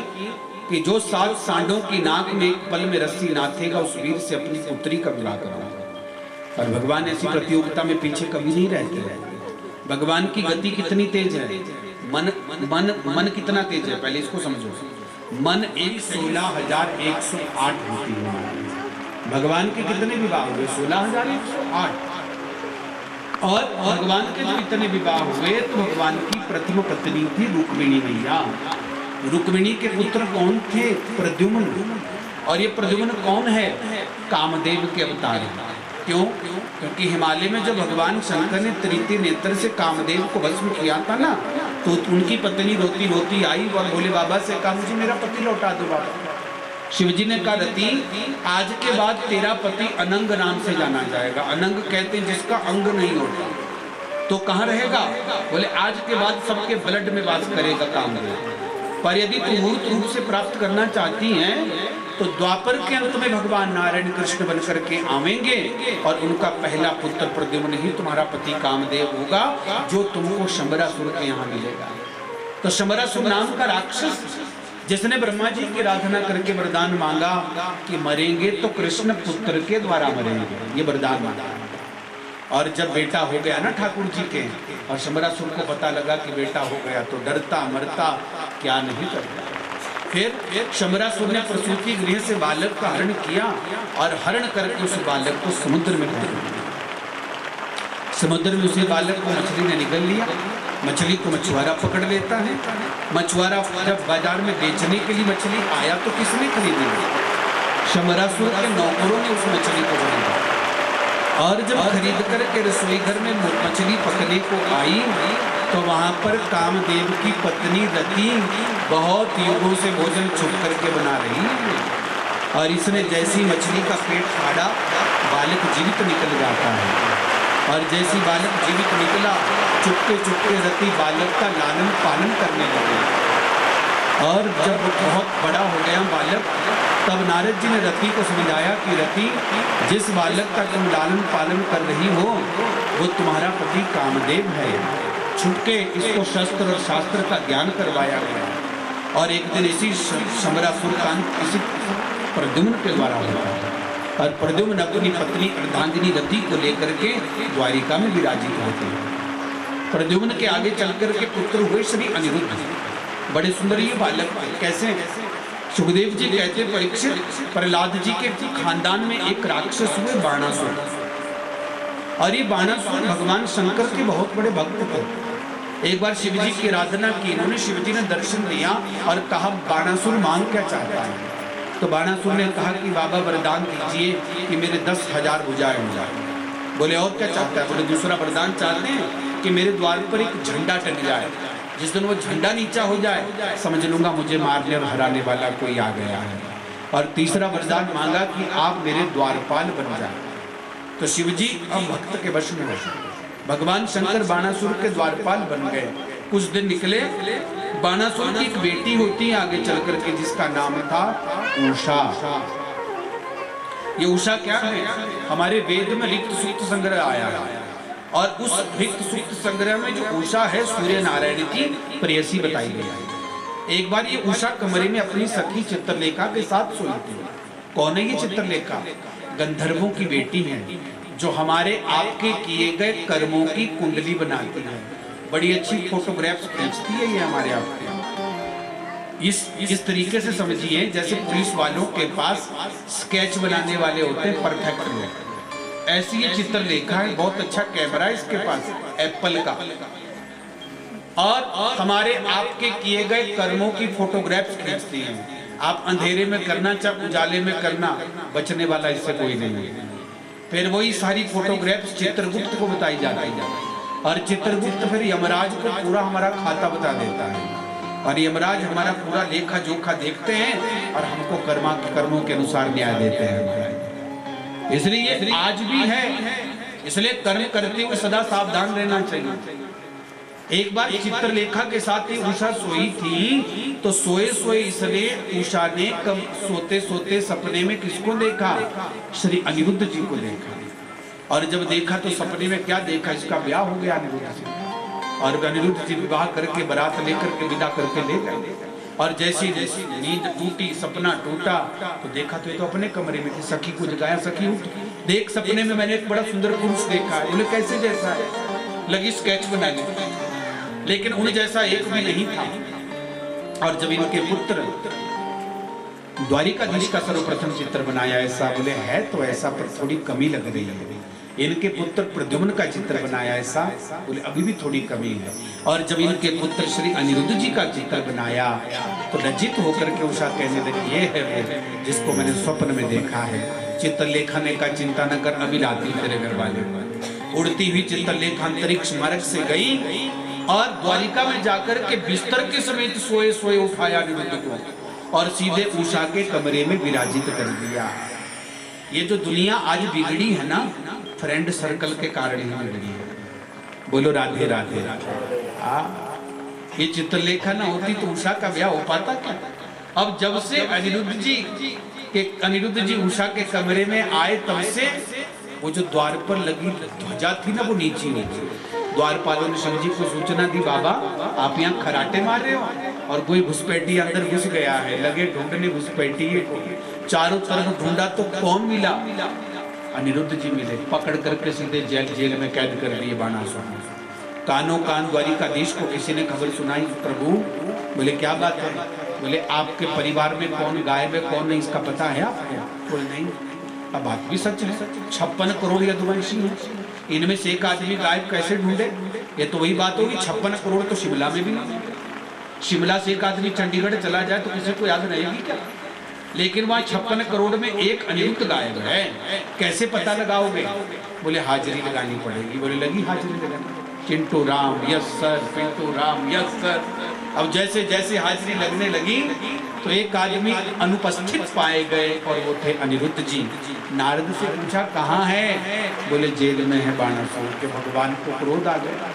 कि जो 7 सांडों की नाक में एक पल में रस्सी नाथेगा उस वीर से अपनी पुत्री का विवाह कराऊंगा। और भगवान ऐसी प्रतियोगिता में पीछे कभी नहीं रहते। भगवान की गति कितनी तेज है, मन मन मन कितना तेज है, पहले इसको समझो। मन 16,108 होती है। भगवान के कितने विवाह हुए? 16,108। और भगवान के जो इतने विवाह हुए तो भगवान की प्रथम पत्नी थी रुक्मिणी मैया। रुक्मिणी के पुत्र कौन थे? प्रद्युम्न। और ये प्रद्युम्न कौन है? कामदेव के अवतार। क्यों? क्योंकि हिमालय में जब भगवान शंकर ने तृतीय नेत्र से कामदेव को भस्म किया था ना, तो उनकी पत्नी रोती रोती आई और भोले बाबा से कहा मुझे मेरा पति लौटा दो बाबा। शिवजी ने कहा रति, आज के बाद तेरा पति अनंग नाम से जाना जाएगा। अनंग कहते हैं जिसका अंग नहीं होता। तो कहाँ रहेगा? बोले आज के बाद सबके ब्लड में वास करेगा कामदेव। पर यदि तुम मूर्त रूप से प्राप्त करना चाहती हैं तो द्वापर के अंत में भगवान नारायण कृष्ण बन करके आवेंगे और उनका पहला पुत्र प्रद्युम्न ही तुम्हारा पति कामदेव होगा, जो तुमको शंबरासुर के यहाँ मिलेगा। तो शंबरासुर नाम का राक्षस जिसने ब्रह्मा जी की आराधना करके वरदान मांगा कि मरेंगे तो कृष्ण पुत्र के द्वारा मरेंगे, ये वरदान मांगा। और जब बेटा हो गया ना ठाकुर जी के, और शंबरासुर को पता लगा कि बेटा हो गया तो डरता मरता क्या नहीं करता। फिर शंबरासुर ने प्रसूति गृह से बालक का हरण किया और हरण करके उस बालक को समुद्र में फेंक दिया। समुद्र में उसे बालक को मछली ने निगल लिया। मछली को मछुआरा पकड़ लेता है। मछुआरा जब बाजार में बेचने के लिए मछली आया तो किसने खरीदी? शंबरासुर के नौकरों ने उस मछली को खरीदा। और जब खरीद करके रसोई घर में मछली पकने को आई तो वहां पर कामदेव की पत्नी रति बहुत युगों से भोजन छुप करके बना रही है। और इसने जैसी मछली का पेट फाड़ा, बालक जीवित निकल जाता है। और जैसी बालक जीवित निकला, चुपके चुपके रति बालक का लालन पालन करने लगे। और जब बहुत बड़ा हो गया बालक, तब नारद जी ने रति को समझाया कि रति, जिस बालक का तुम लालन पालन कर रही हो वो तुम्हारा पति कामदेव है। छुपके इसको शस्त्र और शास्त्र का ज्ञान करवाया गया। और एक दिन इसी शंबरासुर का इसी प्रद्युम्न के द्वारा हुआ। और प्रद्युम्न अपनी पत्नी अर्धांगिनी रति को लेकर के द्वारिका में विराजित होते हैं। प्रद्युम्न के आगे चलकर के पुत्र हुए श्री अनिरुद्ध। बड़े सुंदर ये बालक। कैसे? सुखदेव जी कहते परीक्षित, प्रहलाद जी के खानदान में एक राक्षस हुए बाणासुर। और ये बाणासुर भगवान शंकर के बहुत बड़े भक्त थे। एक बार शिव जी की आराधना की, इन्होंने शिव जी ने दर्शन दिया और कहा बाणासुर मांग क्या चाहता है? तो बाणासुर ने कहा कि बाबा वरदान दीजिए कि मेरे 10,000 भुजाएं हो जाए। बोले और क्या चाहता है? बोले दूसरा वरदान चाहते हैं कि मेरे द्वार पर एक झंडा टंग जाए। जिस दिन वो झंडा नीचा हो जाए समझ लूंगा मुझे मारने और हराने वाला कोई आ गया है। और तीसरा वरदान मांगा कि आप मेरे द्वारपाल बन जाए। तो शिवजी अब भक्त के वश में हो। भगवान शंकर बाणासुर के द्वारपाल बन गए। कुछ दिन निकले। बाणासुर की एक बेटी होती है आगे चल करके, जिसका नाम था उषा। ये उषा क्या है? हमारे वेद में रिक्त सूक्त संग्रह आया है। और उस रिक्त सूक्त संग्रह में जो उषा है सूर्य नारायण की प्रेयसी बताई गई है। एक बार ये उषा कमरे में अपनी सखी चित्रलेखा के साथ सोई थी। कौन है ये चित्रलेखा? गंधर्वों की बेटी है, जो हमारे आपके किए गए कर्मों की कुंडली बनाती है। बड़ी अच्छी फोटोग्राफ्स खींचती है ये हमारे आपके। इस तरीके से समझिए जैसे पुलिस वालों के पास स्केच बनाने वाले होते हैं परफेक्ट लोग, ऐसी ये चित्रलेखा है। बहुत अच्छा कैमरा है इसके पास, एप्पल का। और हमारे आपके किए गए कर्मों की फोटोग्राफ्स खींचती हैं। आप अंधेरे में करना चाहे उजाले में करना, बचने वाला इससे कोई नहीं है। फिर वही सारी फोटोग्राफ्स चित्रगुप्त को बताई जाती है। और चित्रगुप्त फिर यमराज को पूरा हमारा खाता बता देता है। और यमराज हमारा पूरा लेखा जोखा देखते हैं और हमको कर्मों के अनुसार न्याय देते हैं। इसलिए आज भी है, इसलिए कर्म करते हुए सदा सावधान रहना चाहिए। एक बार चित्रलेखा के साथ ही उषा सोई थी, तो सोए सोए इसलिए उषा ने कब सोते सोते सपने में किसको देखा? श्री अनिरुद्ध जी को देखा। और जब देखा तो सपने में क्या देखा? इसका ब्याह हो गया अनिरुद्ध जी, और अनिरुद्ध जी विवाह करके बारात लेकर के विदा करके ले गए। और जैसी जैसी नींद टूटी, सपना टूटा, तो देखा तो ये तो अपने कमरे में थी। सखी को जगाया, सखी उठ देख, सपने में मैंने एक बड़ा सुंदर पुरुष देखा है। बोले कैसे जैसा है? लगी स्केच बना ली, लेकिन उन जैसा एक भी नहीं था। और जब इनके पुत्र द्वारिकाधीश का सर्वप्रथम चित्र बनाया, ऐसा बोले है तो ऐसा, पर थोड़ी कमी लग रही है। इनके पुत्र प्रद्युम्न का चित्र बनाया, ऐसा बोले अभी भी थोड़ी कमी है। और जब इनके पुत्र श्री अनिरुद्ध जी का चित्र बनाया, तो लज्जित होकर के उषा कहने लगी, ये है वो जिसको मैंने स्वप्न में देखा है। चित्रलेखा ने का चिंता न कर, अभी लाती तेरे घर वाले। उड़ती हुई चित्रलेखा अंतरिक्ष मार्ग से गई और द्वारिका में जाकर के बिस्तर के समेत सोए सोए उठाया अनिरुद्ध को और सीधे उषा के कमरे में विराजित कर दिया। ये जो दुनिया आज बिगड़ी है ना, फ्रेंड सर्कल के कारण ही बिगड़ी है। बोलो राधे राधे राधे। ये चित्रलेखा ना होती तो उषा का ब्याह हो पाता क्या? अब जब से अनिरुद्ध जी उषा के कमरे में आए, तब से वो जो द्वार पर लगी ध्वजा थी ना, वो नीचे नीचे। द्वारपालों ने शिव जी को सूचना दी, बाबा आप यहाँ खराटे मार रहे हो और कोई घुसपैठी अंदर घुस गया है। लगे ढूंढने घुसपैठी को, चारों तरफ ढूंढा तो कौन मिला? अनिरुद्ध जी मिले। पकड़ करके सीधे जेल में कैद कर दिए बाणासुर। कानों कान द्वारिकाधीश को किसी ने खबर सुनाई, प्रभु बोले क्या बात है? बोले आपके परिवार में कौन गायब है कौन नहीं, इसका पता है आपको? बोले नहीं। अब बात भी सच है, 56 करोड़ यदुवंशी हैं, इनमें से एक आदमी गायब कैसे ढूंढे? ये तो वही बात होगी, 56 करोड़ तो शिमला में भी नहीं। शिमला से एक आदमी चंडीगढ़ चला जाए तो किसी को याद रहेगी क्या? लेकिन वहाँ 56 करोड़ में एक अनिरुद्ध गायब है, कैसे पता लगाओगे? बोले हाजिरी लगानी पड़ेगी। बोले लगी हाजिरी लगानी। Chintu Ram yes sir, Pintu Ram yes sir. अब जैसे जैसे हाजिरी लगने लगी तो एक आदमी अनुपस्थित पाए गए और वो थे अनिरुद्ध जी। नारद से पूछा कहाँ है? बोले जेल में है बाणासुर के। भगवान को क्रोध आ गया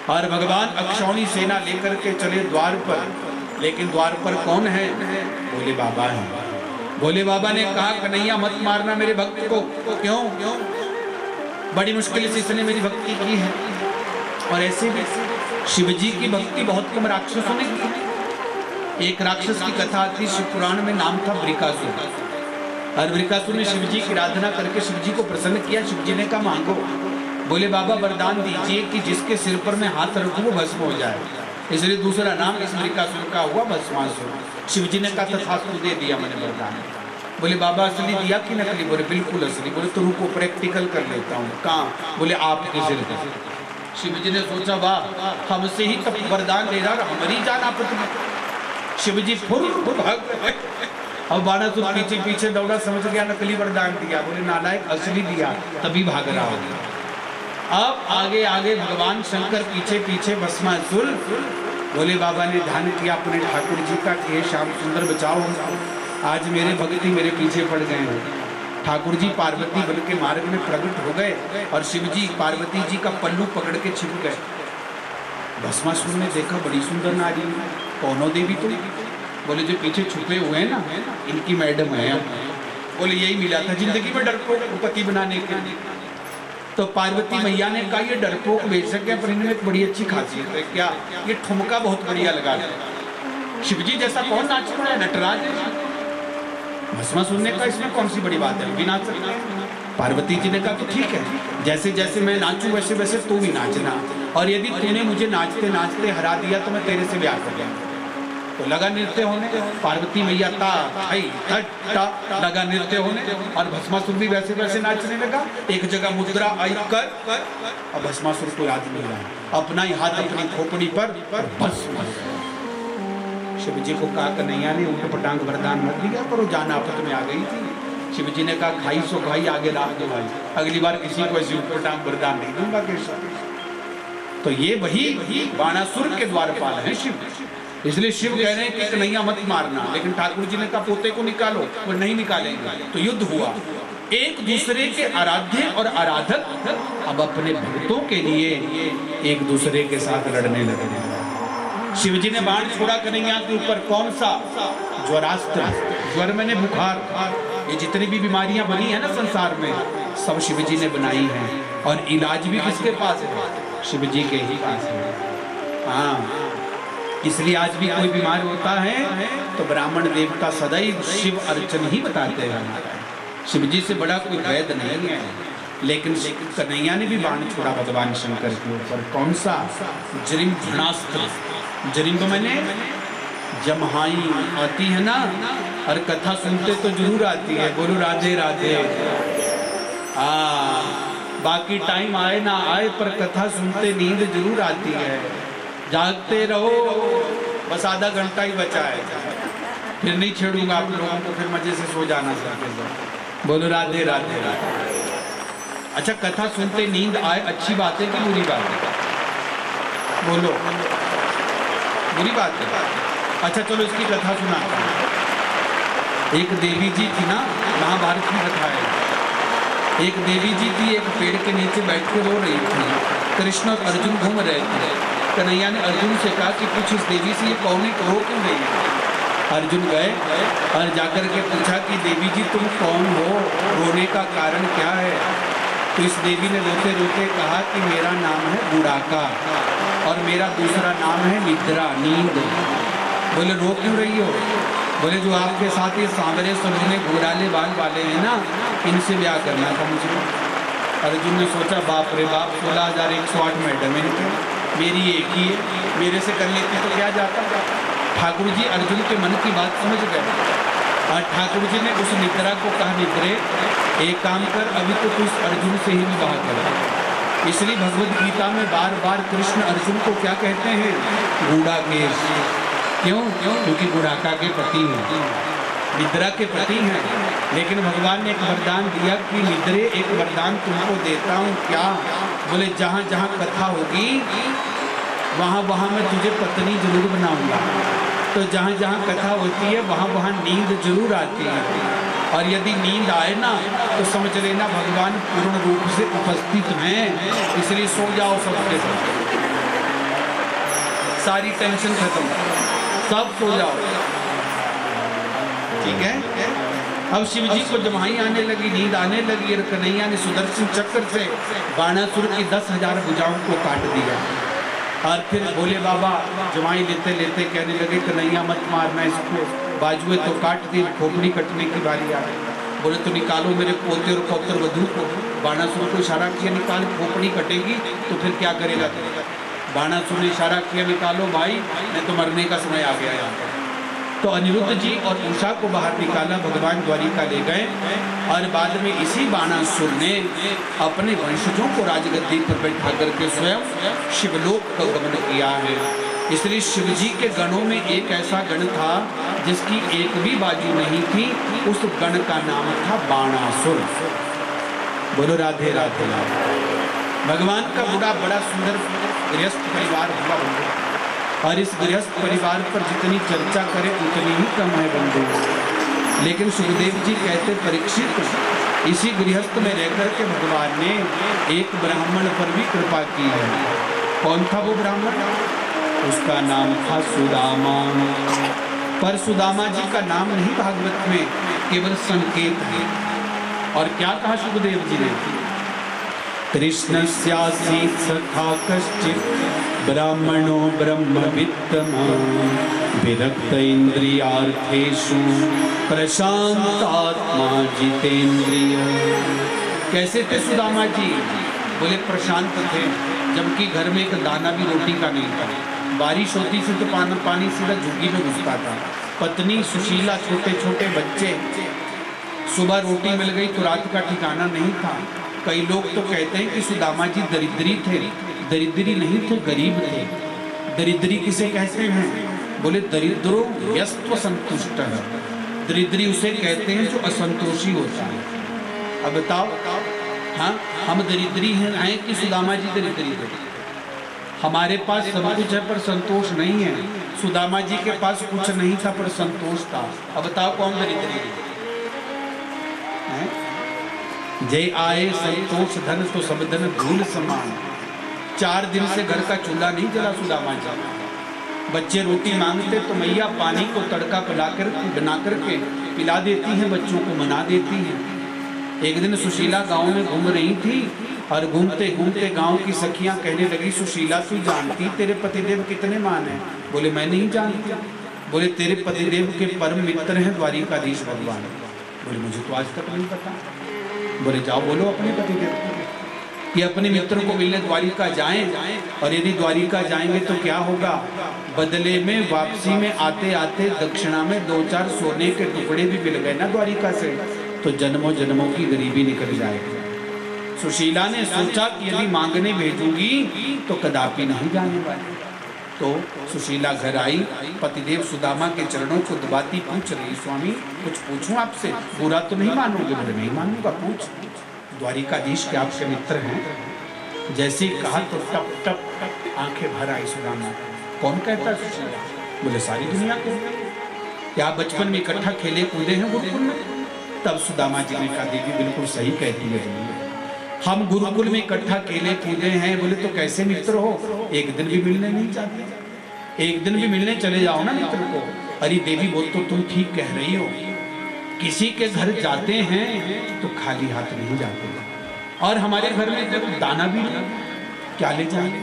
और भगवान अक्षौणी सेना लेकर के चले द्वार पर। लेकिन द्वार पर कौन है? बोले बाबा है। भोले बाबा ने कहा कन्हैया मत मारना मेरे भक्त को। क्यों? बड़ी मुश्किल से इसने मेरी भक्ति की है। और ऐसे भी शिव जी की भक्ति बहुत कम राक्षसों ने की। एक राक्षस की कथा थी शिव पुराण में, नाम था वृकासुर। और वृकासुर ने शिव जी की आराधना करके शिव जी को प्रसन्न किया। शिव जी ने कहा मांगो। बोले बाबा वरदान दीजिए कि जिसके सिर पर मैं हाथ रखूं वो भस्म हो जाए। इसलिए दूसरा नाम इस वृकासुर का हुआ भस्मासुर। शिव जी ने कहा तथास्तु, दे दिया मैंने वरदान। बोले बाबा असली दिया कि नकली? बोले बिल्कुल असली। बोले तो रुको प्रैक्टिकल कर लेता हूँ। कहाँ? बोले आपके सिर पर। शिव जी ने सोचा वाह, हमसे ही तब वरदान ले रहा, हमारी जान आपत में। शिव जी फुर भाग। अब बाणासुर पीछे पीछे दौड़ा, समझ गया नकली वरदान दिया। बोले नालायक असली दिया, तभी भाग रहा होगा। अब आगे आगे भगवान शंकर पीछे पीछे भस्मासुर। भोले बाबा ने ध्यान किया अपने ठाकुर जी का कि हे श्याम सुंदर बचाओ हमको, आज मेरे भक्ति मेरे पीछे पड़ गए हैं। ठाकुर जी पार्वती बन के मार्ग में प्रकट हो गए और शिव जी पार्वती जी का पल्लू पकड़ के छिप गए। भस्मासुर ने देखा बड़ी सुंदर नारी, कौनो देवी तो? बोले जो पीछे छुपे हुए हैं ना, इनकी मैडम है। बोले यही मिला था जिंदगी में डरपोक पति बनाने के लिए। तो पार्वती मैया ने कहा ये डरपोक बेशक है, पर इनमें एक बड़ी अच्छी खासियत है। क्या? ये ठुमका बहुत बढ़िया लगा। शिव जी जैसा कौन नाच रहा है? नटराज है। भस्मासुर ने कहा इसमें कौन सी बड़ी बात है, भी नाच सकते हैं। पार्वती जी ने कहा तो ठीक है, जैसे जैसे मैं नाचूं वैसे वैसे तू भी नाचना, और यदि तूने मुझे नाचते नाचते हरा दिया तो मैं तेरे से ब्याह कर लूंगा। तो लगा नृत्य होने, पार्वती मैया ता थाई थट टा लगा नृत्य होने, और भस्मासुर भी वैसे वैसे नाचने लगा। एक जगह मुद्रा आई कर, अब भस्मासुर को याद नहीं रहा, अपना ही हाथ अपनी खोपड़ी पर भस्म। शिव जी को कहा कन्हैया ने ऊँट पटांग वरदान मत दिया करो, जान आफत में आ गई थी। शिव जी ने कहा खाई सो खाई, आगे रात दो भाई, अगली बार किसी को ऐसी ऊँट पटांग वरदान नहीं दूंगा केशव। तो ये वही बाणासुर के द्वारपाल हैं शिव। इसलिए शिव कह रहे हैं कि कन्हैया मत मारना, लेकिन ठाकुर जी ने कहा पोते को निकालो, वो नहीं निकालेंगे। तो युद्ध हुआ एक दूसरे के आराध्य और आराधक अब अपने भक्तों के लिए एक दूसरे के साथ लड़ने लगे। शिव जी ने बाण छोड़ा कन्हैया के ऊपर, कौन सा? ज्वरास्त्र। ज्वर मैंने बुखार। ये जितनी भी बीमारियां बनी है ना संसार में, सब शिव जी ने बनाई हैं। और इलाज भी किसके पास है? शिव जी के ही पास है। हाँ, इसलिए आज भी कोई बीमार होता है तो ब्राह्मण देवता सदैव शिव अर्चन ही बताते हैं। शिव जी से बड़ा कोई वैद्य नहीं है। लेकिन कन्हैया ने भी बाण छोड़ा भगवान शंकर के ऊपर, कौन सा? जृंभणास्त्र। जृंभ मैंने जमहाई आती है ना, और कथा सुनते तो जरूर आती है, बोलो राधे राधे। बाकी टाइम आए ना आए पर कथा सुनते नींद जरूर आती है। जागते रहो, बस आधा घंटा ही बचा है, फिर नहीं छेड़ूंगा आप लोगों को, फिर मजे से सो जाना चाहते। बोलो राधे राधे राधे। अच्छा, कथा सुनते नींद आए अच्छी बात है कि बुरी बात है? बोलो, बुरी बात है। अच्छा चलो इसकी कथा सुनाता हूं। एक देवी जी थी ना, महाभारत की कथा है। एक देवी जी थी, एक पेड़ के नीचे बैठ के रो रही थी। कृष्ण और अर्जुन घूम रहे थे। कन्हैया ने अर्जुन से कहा कि कुछ इस देवी से ये कौन रो क्यों रही है? अर्जुन गए और जाकर के पूछा कि देवी जी तुम कौन हो, रोने का कारण क्या है? तो इस देवी ने रोते रोते कहा कि मेरा नाम है बुढ़ाका और मेरा दूसरा नाम है निद्रा, नींद। बोले रो क्यों रही हो? बोले जो आपके साथ ये सांवरे सलोने घोड़ाले बाल वाले हैं ना, इनसे ब्याह करना था मुझे। अर्जुन ने सोचा बाप रे बाप, 16,108 मैडम इनके, मेरी एक ही है, मेरे से कर लेती तो क्या जाता। ठाकुर जी अर्जुन के मन की बात समझ गए और ठाकुर जी ने उस निद्रा को कहा, निद्रे एक काम कर, अभी तो तू अर्जुन से ही विवाह कर। इसलिए भगवद गीता में बार बार कृष्ण अर्जुन को क्या कहते हैं? बूढ़ाकेश। क्यों? क्योंकि बुढ़ाका के पति हैं, निद्रा के पति हैं। लेकिन भगवान ने एक वरदान दिया कि निद्रे एक वरदान तुमको देता हूँ। क्या? बोले जहाँ जहाँ कथा होगी वहाँ वहाँ मैं तुझे पत्नी जरूर बनाऊंगा। तो जहाँ जहाँ कथा होती है वहाँ वहाँ नींद जरूर आती है। और यदि नींद आए ना तो समझ लेना भगवान पूर्ण रूप से उपस्थित हैं। इसलिए सो जाओ सबके सब, सारी टेंशन खत्म, सब सो जाओ, ठीक है। अब शिव जी को जमाई आने लगी, नींद आने लगी और कन्हैया ने सुदर्शन चक्र से बाणासुर की 10,000 भुजाओं को काट दिया। और फिर भोले बाबा जमाई लेते लेते कहने लगे कन्हैया मत मार, मैं इसको बाजुए तो काट दी, खोपड़ी कटने की बारी आ गई। बोले तो निकालो मेरे पोते और पौत्र वधू को। बाणासुर को इशारा किया, निकाल, खोपड़ी कटेगी तो फिर क्या करेगा? बाणासुर ने इशारा किया, निकालो भाई, नहीं तो मरने का समय आ गया यहाँ पर। तो अनिरुद्ध जी और उषा को बाहर निकाला, भगवान द्वारिका ले गए और बाद में इसी बाणासुर ने अपने वंशजों को राजगद्दी पर बैठा करके स्वयं शिवलोक का गमन किया है। इसलिए शिव जी के गणों में एक ऐसा गण था जिसकी एक भी बाजू नहीं थी, उस गण का नाम था बाणासुर। बोलो राधे राधे। भगवान का बड़ा सुंदर गृहस्थ परिवार हुआ और इस गृहस्थ परिवार पर जितनी चर्चा करें उतनी ही कम है बंधु। लेकिन सुखदेव जी कहते परीक्षित, इसी गृहस्थ में रहकर के भगवान ने एक ब्राह्मण पर भी कृपा की है। कौन था वो ब्राह्मण? उसका नाम था सुदामा। पर सुदामा जी का नाम नहीं भागवत में, केवल संकेत है। और क्या कहा सुखदेव जी ने? कृष्णस्यासीत् सखा कश्चित् ब्राह्मणो ब्रह्मवित्तमा विरक्त इंद्रियार्थेषु प्रशांतात्मा जितेंद्रिय। कैसे थे सुदामा जी? बोले प्रशांत थे, जबकि घर में एक दाना भी रोटी का नहीं था। बारिश होती थी तो पानी सीधा झुग्गी में घुसता था। पत्नी सुशीला, छोटे छोटे बच्चे, सुबह रोटी मिल गई तो रात का ठिकाना नहीं था। कई लोग तो कहते हैं कि सुदामा जी दरिद्री थे। दरिद्री नहीं थे, गरीब थे। दरिद्री किसे कहते हैं? बोले दरिद्रो व्यस्त संतुष्ट है। दरिद्री उसे कहते हैं जो असंतोषी होता है। अब बताओ, हाँ हम दरिद्री हैं कि सुदामा जी दरिद्री थे? हमारे पास सब कुछ है पर संतोष नहीं है। सुदामा जी के पास कुछ नहीं था पर संतोष था। अब बताओ कौन दरिद्री है? जय आए संतोष धन तो सब धन धूल समान। 4 दिन से घर का चूल्हा नहीं जला सुदामा जी। बच्चे रोटी मांगते तो मैया पानी को तड़का बना करके पिला देती हैं, बच्चों को मना देती हैं। एक दिन सुशीला गांव में घूम रही थी और घूमते घूमते गांव की सखियां कहने लगी, सुशीला तू जानती तेरे पतिदेव कितने मान हैं? बोले मैं नहीं जानती। बोले तेरे पतिदेव के परम मित्र हैं द्वारिकाधीश भगवान। बोले मुझे तो आज तक नहीं पता। बोले जाओ बोलो अपने पतिदेव को कि अपने मित्र को मिलने द्वारिका जाएं, और यदि द्वारिका जाएंगे तो क्या होगा? बदले में वापसी में आते आते दक्षिणा में 2-4 सोने के टुकड़े भी मिल गए ना द्वारिका से, तो जन्मों जन्मों की गरीबी निकल जाएगी। सुशीला ने सोचा कि यदि मांगने भेजूंगी तो कदापि नहीं जाने वाली। तो सुशीला घर आई, पतिदेव सुदामा के चरणों को दबाती पूछ रही, स्वामी कुछ पूछूं आपसे? बुरा तो नहीं मानोगे? बोले नहीं मानूंगा, पूछ। द्वारिकाधीश के आपके मित्र हैं। जैसे ही कहा तो टप टप टप आंखें भर आई सुदामा। कौन कहता सुशीला? बोले सारी दुनिया को। क्या बचपन में इकट्ठा खेले कूदे हैं गुरुकुल में? तब सुदामा जी ने कहा, देवी बिल्कुल सही कहती है, हम गुरुकुल में इकट्ठा खेले कूदे हैं। बोले तो कैसे मित्र हो? एक दिन भी मिलने नहीं जाते। एक दिन भी मिलने चले जाओ ना मित्र को। अरे देवी वो तो तुम ठीक कह रही हो, किसी के घर जाते हैं तो खाली हाथ नहीं जाते, और हमारे घर में जब दाना भी क्या ले जाएंगे?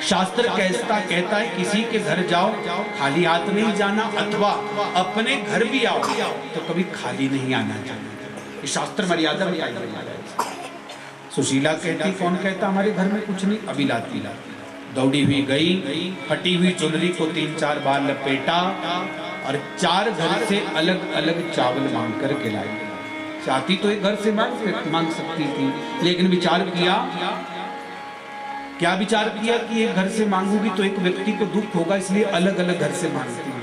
शास्त्र कहता है किसी के घर जाओ खाली हाथ नहीं जाना, अथवा अपने घर भी आओ तो कभी खाली नहीं आना चाहिए। शास्त्र मर्यादा बताई गई है। सुशीला कहती, कौन कहता हमारे घर में कुछ नहीं? अभी लाती दौड़ी हुई गई, फटी हुई चुनरी को 3-4 बार लपेटा और 4 घर से अलग अलग चावल मांग कर के लाई। चाहती तो एक घर से मांग सकती थी, लेकिन विचार किया, क्या विचार किया कि एक घर से मांगूंगी तो एक व्यक्ति को दुख होगा, इसलिए अलग अलग घर से मांगती हूँ।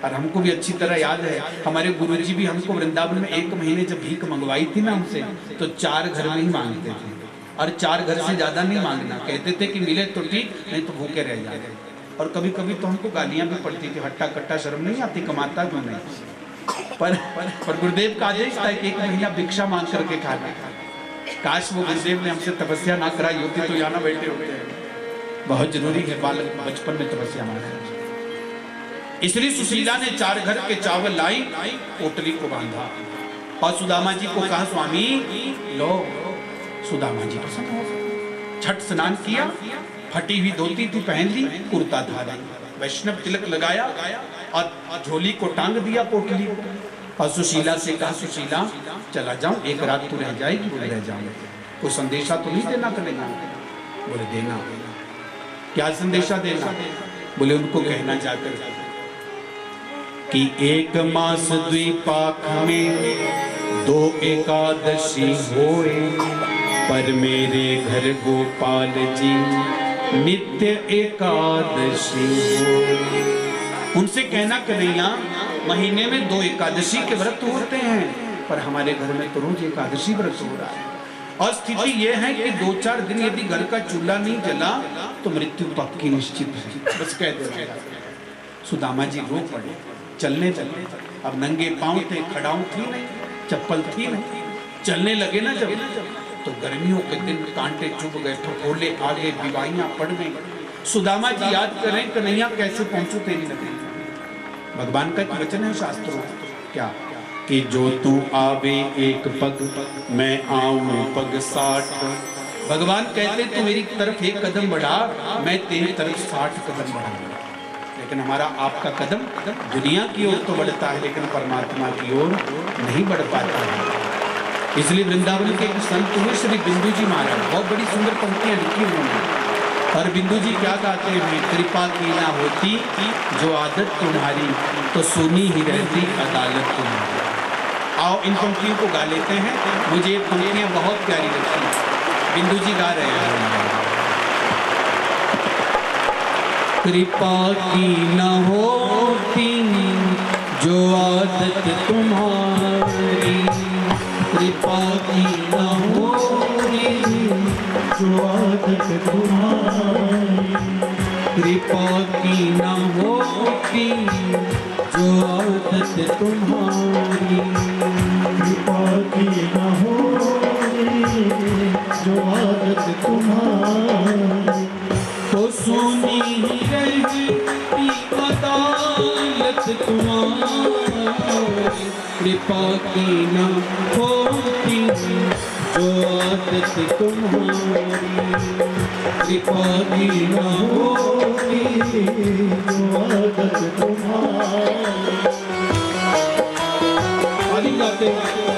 और हमको भी अच्छी तरह याद है, हमारे गुरुजी भी हमको वृंदावन में 1 महीने जब भीख मंगवाई थी ना हमसे, तो 4 घर में ही मांगते थे, और 4 घर से ज्यादा नहीं मांगना। कहते थे कि मिले तो ठीक, नहीं तो भूखे रह जाते। और कभी कभी तो हमको गालियां भी पड़ती थी, हट्टा कट्टा शर्म नहीं आती, कमाता क्यों नहीं? पर गुरुदेव का आदेश था कि 1 महीना भिक्षा मांग करके खा ले। काश वो गुरुदेव ने हमसे तपस्या ना कराई होती तो यहाँ ना बैठे होते। बहुत जरूरी है बालक बचपन में तपस्या मांगना। इसलिए सुशीला ने 4 घर के चावल लाई, पोटली को बांधा और सुदामा जी को कहा, स्वामी लो। सुदामा जी प्रसन्न हो गए। छठ स्नान किया, फटी हुई धोती थी पहन ली, कुर्ता धारा, वैष्णव तिलक लगाया और झोली को टांग दिया पोटली को। और सुशीला से कहा, सुशीला चला जाऊं, एक रात तू रह जाएगी? बोले रह जाऊंगा। कोई संदेशा तो नहीं देना करेगा? बोले देना। क्या संदेशा देना? बोले उनको कहना जाकर कि 1 मास द्विपाक में 2 एकादशी होए, पर मेरे घर गोपाल जी नित्य एकादशी होए। उनसे कहना कन्हैया, महीने में 2 एकादशी के व्रत होते हैं, पर हमारे घर में तो रोज एकादशी व्रत हो रहा है। और स्थिति यह है कि 2-4 दिन यदि घर का चूल्हा नहीं जला तो मृत्यु पक्की निश्चित है। बस कह दे। सुदामा जी रो पड़े, चलने चलने। अब नंगे पांव थे, खड़ाऊ थी नहीं, चप्पल थी नहीं। चलने लगे ना जब, तो गर्मियों के दिन कांटे चुभ गए, ठकोले आ गए, बीमारियां पड़ गई। सुदामा जी याद करें, कन्हैया कैसे पहुंचू तेरी नगरी। भगवान का एक वचन है शास्त्रों, क्या कि जो तू आवे 1 पग, मैं आऊं पग 60। भगवान कहते तू मेरी तरफ 1 कदम बढ़ा, मैं तेरी तरफ 60 कदम बढ़ाऊंगा। लेकिन हमारा आपका कदम दुनिया की ओर तो बढ़ता है, लेकिन परमात्मा की ओर नहीं बढ़ पाता है। इसलिए वृंदावन के एक संत हुए श्री बिंदु जी महाराज, बहुत बड़ी सुंदर पंक्तियां लिखी उन्होंने। और बिंदु जी क्या गाते हैं, कृपा की ना होती जो आदत तुम्हारी, तो सुनी ही रहती अदालत तुम्हारी। आओ इन पंक्तियों को गा लेते हैं, मुझे ये पंक्तियां बहुत प्यारी लगती हैं। बिंदु जी गा रहे हैं, कृपा की न होती जो आदत तुम्हारी, कृपा की न होती जो आदत तुम्हारी, कृपा की न होती जो आदत तुम्हारी, कृपा की न होगी जो आदत तुम्हारी, तो सुनी ही रहती अदालत तुम्हारी। कृपा की न होती जो आदत तुम्हारी, कृपा की न होती जो आदत तुम्हारी। आदि गाते हैं।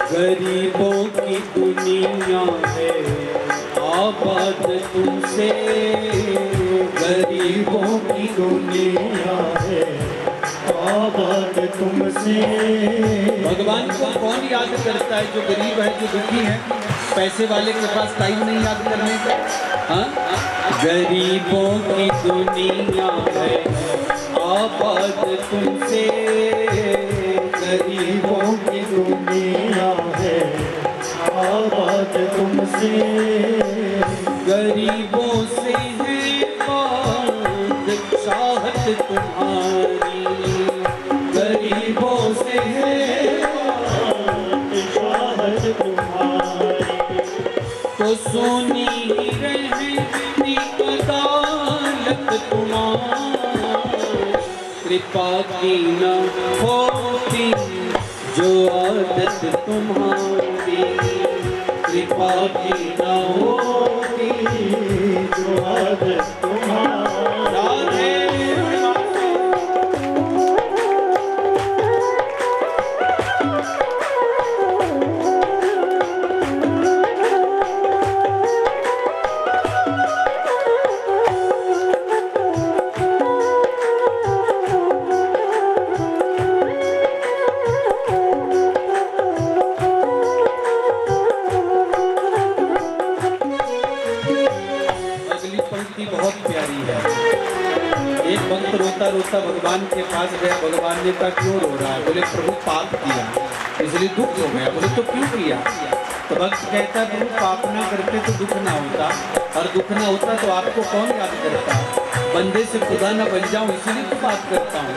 गरीबों की दुनिया है आबाद तुमसे, गरीबों की दुनिया है आबाद तुमसे। भगवान को कौन याद करता है? जो गरीब है, जो दुखी है। पैसे वाले के पास टाइम नहीं याद करने का। हाँ? गरीबों की दुनिया है आबाद तुमसे, गरीबों की दुनिया है आबाद तुमसे। गरीबों से है बादशाहत तुम्हारी, गरीबों से है बादशाहत तुम्हारी। तो सोनी रहती अदालत तुम्हारी। कृपा की न होती जो आदत तुम्हारी, कृपा की न होती जो आदत तुम्हारी। राधे बहुत प्यारी है। एक भक्त रोता रोता भगवान के पास गया। भगवान ने कहा क्यों रो रहा है? बोले प्रभु पाप किया इसलिए दुख हो गया। बोले तो क्यों किया? तो भक्त कहता है प्रभु पाप ना करते तो दुख ना होता, और दुख ना होता तो आपको कौन याद करता? बंदे से खुदा ना बन जाऊं इसलिए तो बात करता हूँ।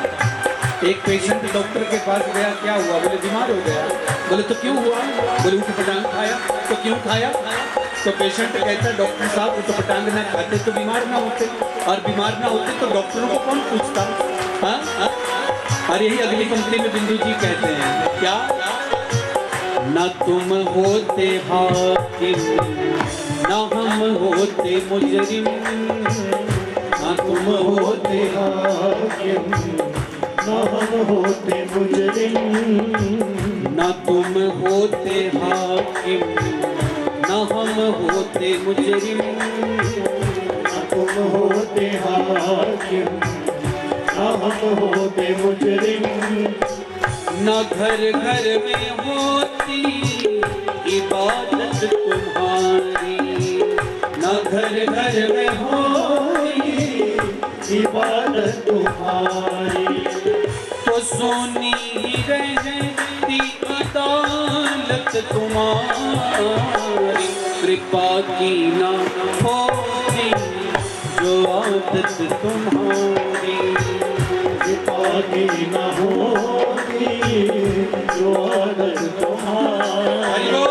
एक पेशेंट डॉक्टर के पास गया, क्या हुआ? बोले बीमार हो गया। बोले तो क्यों हुआ? बोले ऊटपटांग खाया। तो क्यों खाया? तो पेशेंट कहता है डॉक्टर साहब ऊटपटांग ना खाते तो बीमार ना होते, और बीमार ना होते तो डॉक्टरों को कौन पूछता? हाँ? और यही अगली पंक्ति में बिंदु जी कहते हैं क्या? न तुम होते हाकिम न हम होते मुजरिम, न तुम होते हाकिम न हम होते मुजरिम। न तुम होते हाकिम न हम होते मुजरिम, न तुम होते हाकिम न हम होते मुजरिम। न घर घर में होती इबादत तुम्हारी, न घर घर में होती इबादत तुम्हारी। तो सोनी रहती अदालत तुम्हारी। कृपा की न होती जो आदत तुम्हारी, कृपा की न होती जो आदत तुम्हारी।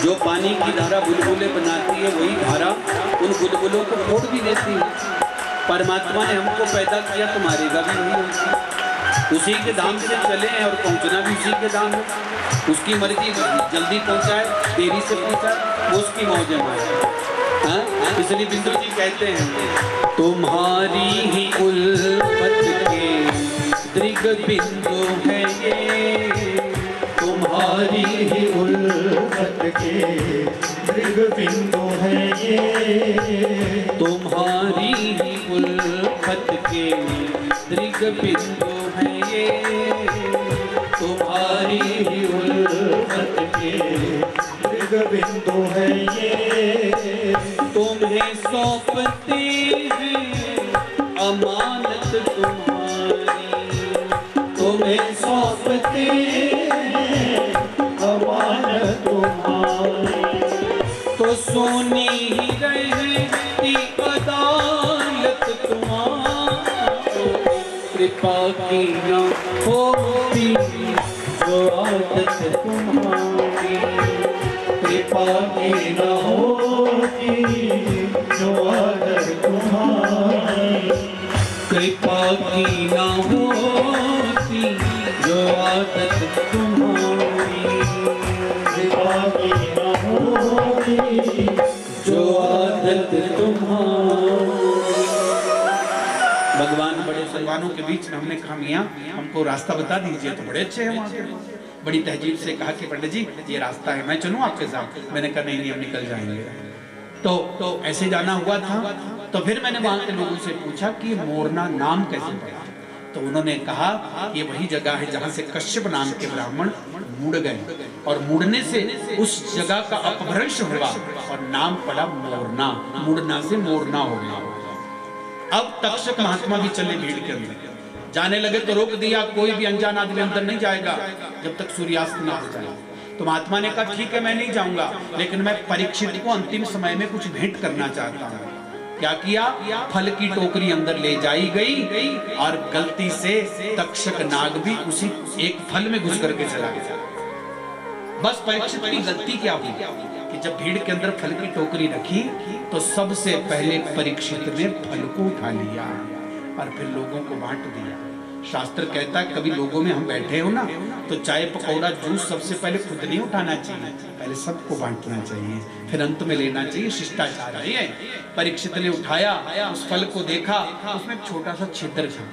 जो पानी की धारा बुलबुले बनाती है वही धारा उन बुलबुलों को फोड़ भी देती है। परमात्मा ने हमको पैदा किया तो मारेगा भी नहीं, उसी के धाम से चले हैं और पहुंचना भी उसी के धाम है। उसकी मर्जी जल्दी पहुंचाए देरी से पहुंचाए वो उसकी मौज है। हाँ, इसलिए बिंदु जी कहते हैं तुम्हारी ही उल्फत के दृग बिंदु है ये, तुम्हारी ही उल्फत के दृग बिंदु है ये, तुम्हारी ही उल्फत के दृग बिंदु है ये, तुम्हारी ही उल्फत के दृग बिंदु है ये, तुम्हें सौंपते हैं अमानत तुम्हारी, तुम्हें सौंपते हैं अमानत तुम्हारी, तो सोनी ही रहती अदालत तुम्हारी, कृपा की न होती जो आदत तुम्हारी, कृपा की न होती जो आदत तुम्हारी, कृपा की न होती जो आदत तुम्हारी, कृपा की न होती जो आदत तुम्हारी। भगवान बड़े सलवानों के बीच में हमने कहा मियां हमको रास्ता बता दीजिए, तो बड़े अच्छे हैं वहाँ के। बड़ी तहजीब से कहा कि पंडित जी ये रास्ता है, मैं चलूं आपके साथ? मैंने कहा नहीं हम निकल जाएंगे। तो ऐसे जाना हुआ था। तो फिर मैंने वहाँ के लोगों से पूछा कि मोरना नाम कैसे पड़ा, तो उन्होंने कहा ये वही जगह है जहाँ से कश्यप नाम के ब्राह्मण मुड़ गए और मुड़ने से उस जगह का अपभ्रंश हुआ और नाम पड़ा मोरना, मुड़ना से मोरना हो गया। अब तक्षक महात्मा भी चले भीड़ के अंदर, जाने लगे तो रोक दिया, कोई भी अनजान आदमी अंदर नहीं जाएगा जब तक सूर्यास्त न हो जाए। तो महात्मा ने कहा ठीक है मैं नहीं जाऊंगा, लेकिन मैं परीक्षित को अंतिम समय में कुछ भेंट करना चाहता हूँ। क्या किया? फल की टोकरी अंदर ले जाई गई और गलती से तक्षक नाग भी उसी एक फल में घुस करके चला गया। बस परीक्षित की गलती क्या हुई कि जब भीड़ के अंदर फल की टोकरी रखी तो सबसे पहले परीक्षित ने फल को उठा लिया और फिर लोगों को बांट दिया। शास्त्र कहता है कभी लोगों में हम बैठे हो ना तो चाय पकौड़ा जूस सबसे पहले खुद नहीं उठाना चाहिए, पहले सबको बांटना चाहिए, फिर अंत में लेना चाहिए, शिष्टाचार है। परीक्षित ने उठाया, उस फल को देखा, उसमें छोटा सा छिद्र था।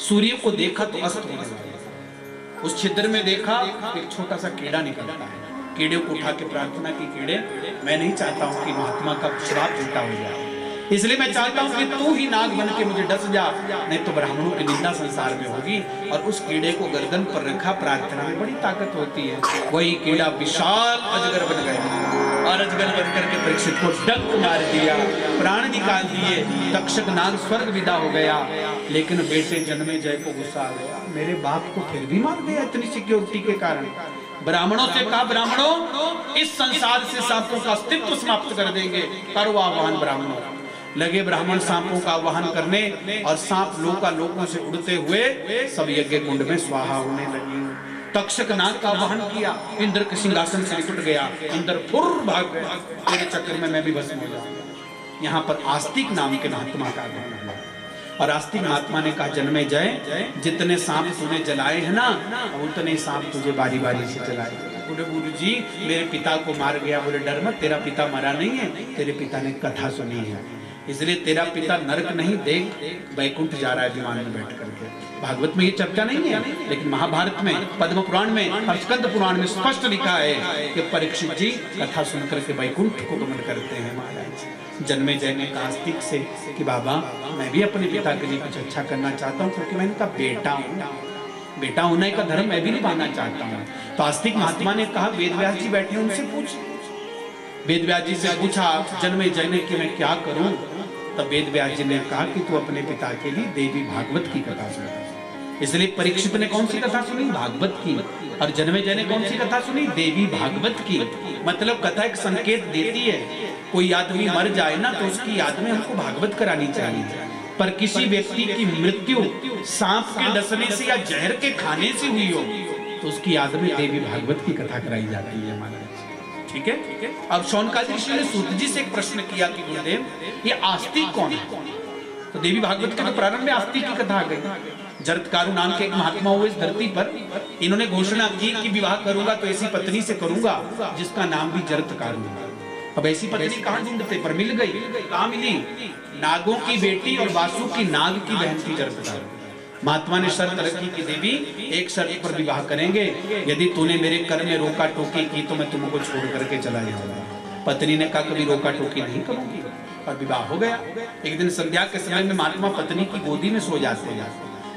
सूर्य को देखा तो अस्त हो गया। उस छिद्र में देखा एक छोटा सा कीड़ा निकलता है। कीड़े को उठा के प्रार्थना की, कीड़े मैं नहीं चाहता हूँ कि महात्मा का श्राप उल्टा हो जाए, इसलिए मैं चाहता हूँ कि तू ही नाग बन के मुझे डस जा, नहीं तो ब्राह्मणों की निंदा संसार में होगी। और उस कीड़े को गर्दन पर रखा, प्रार्थना में बड़ी ताकत होती है। वही कीड़ा विशाल अजगर बन गया और अजगर बन करके परीक्षित को डंक मार दिया, प्राण निकाल दिए। तक्षक नाग स्वर्ग विदा हो गया। लेकिन बेटे जन्मेजय को गुस्सा आ गया, मेरे बाप को फिर भी मार दिया इतनी सिक्योरिटी के कारण। ब्राह्मणों से कहा ब्राह्मणों इस संसार से सांपों का अस्तित्व समाप्त कर देंगे, करो आह्वान। ब्राह्मणों लगे ब्राह्मण सांपों का आह्वान करने और सांप लोकों से उड़ते हुए सब यज्ञ कुंड में स्वाहा होने लगी। तक्षक नाग का आह्वान किया, इंद्र के सिंहासन से निकट गया, इंद्र फुर भाग गया, तेरे चक्कर में मैं भी भस्म हो जाऊंगा। यहाँ पर आस्तिक नाम के महात्मा का आगमन हुआ और आस्तिक महात्मा ने कहा जन्मेजय जितने सांप तूने जलाए हैं ना उतने सांप तुझे बारी बारी से जलाए। बोले गुरु जी मेरे पिता को मार गया। बोले डर मत, तेरा पिता मरा नहीं है, तेरे पिता ने कथा सुनी है, इसलिए तेरा पिता नरक नहीं देख वैकुंठ जा रहा है विमान में बैठ करके। भागवत में ये चर्चा नहीं है, लेकिन महाभारत में, पद्म पुराण में और स्कंद पुराण में स्पष्ट लिखा है कि परीक्षित जी कथा सुन करके वैकुंठ को गमन करते हैं। महाराज जन्मेजय ने कहा आस्तिक से कि बाबा मैं भी अपने पिता के लिए कुछ अच्छा करना चाहता हूँ, क्योंकि मैं इनका बेटा हूँ, बेटा होने का धर्म मैं भी निभाना चाहता हूँ। तो आस्तिक महात्मा ने कहा वेदव्यास जी बैठे उनसे पूछ। वेदव्यास जी से पूछा जन्मेजय ने कि मैं क्या करूं? तब वेदव्यास जी ने कहा कि तू अपने पिता के लिए देवी भागवत की कथा सुन। इसलिए परीक्षित ने कौन सी कथा सुनी? भागवत की। और जन्मेजय ने कौन सी कथा सुनी? देवी भागवत की। मतलब कथा एक संकेत देती है, कोई आदमी मर जाए ना तो उसकी याद में हमको भागवत करानी चाहिए। पर किसी व्यक्ति की मृत्यु सांप के डसने से या जहर के खाने से हुई हो तो उसकी याद में देवी भागवत की कथा कराई जाती है। महाराज ठीक है। अब शौनकादि ऋषि ने सूत जी से एक प्रश्न किया कि गुरुदेव ये आस्तिक कौन है? तो देवी भागवत के तो प्रारंभ में आस्तिक की कथा आ गई। जरत्कारु नाम के एक महात्मा हुए इस धरती पर, इन्होंने घोषणा की कि विवाह करूंगा तो ऐसी पत्नी से करूंगा जिसका नाम भी जरत्कारु है। अब ऐसी पत्नी कहाँ ढूंढते, पर मिल गई। कहाँ मिली? नागों की बेटी और वासु की नाग की बहन थी जरत्कारु। महात्मा ने शर्त रखी कि देवी एक शर्त पर विवाह करेंगे, यदि तूने मेरे कर में रोका टोकी की तो मैं तुमको छोड़ करके चला जाऊंगा। पत्नी ने कहा कभी रोका टोकी नहीं करूंगी, और विवाह हो गया। एक दिन संध्या के समय में महात्मा पत्नी की गोदी में सो जाते हैं।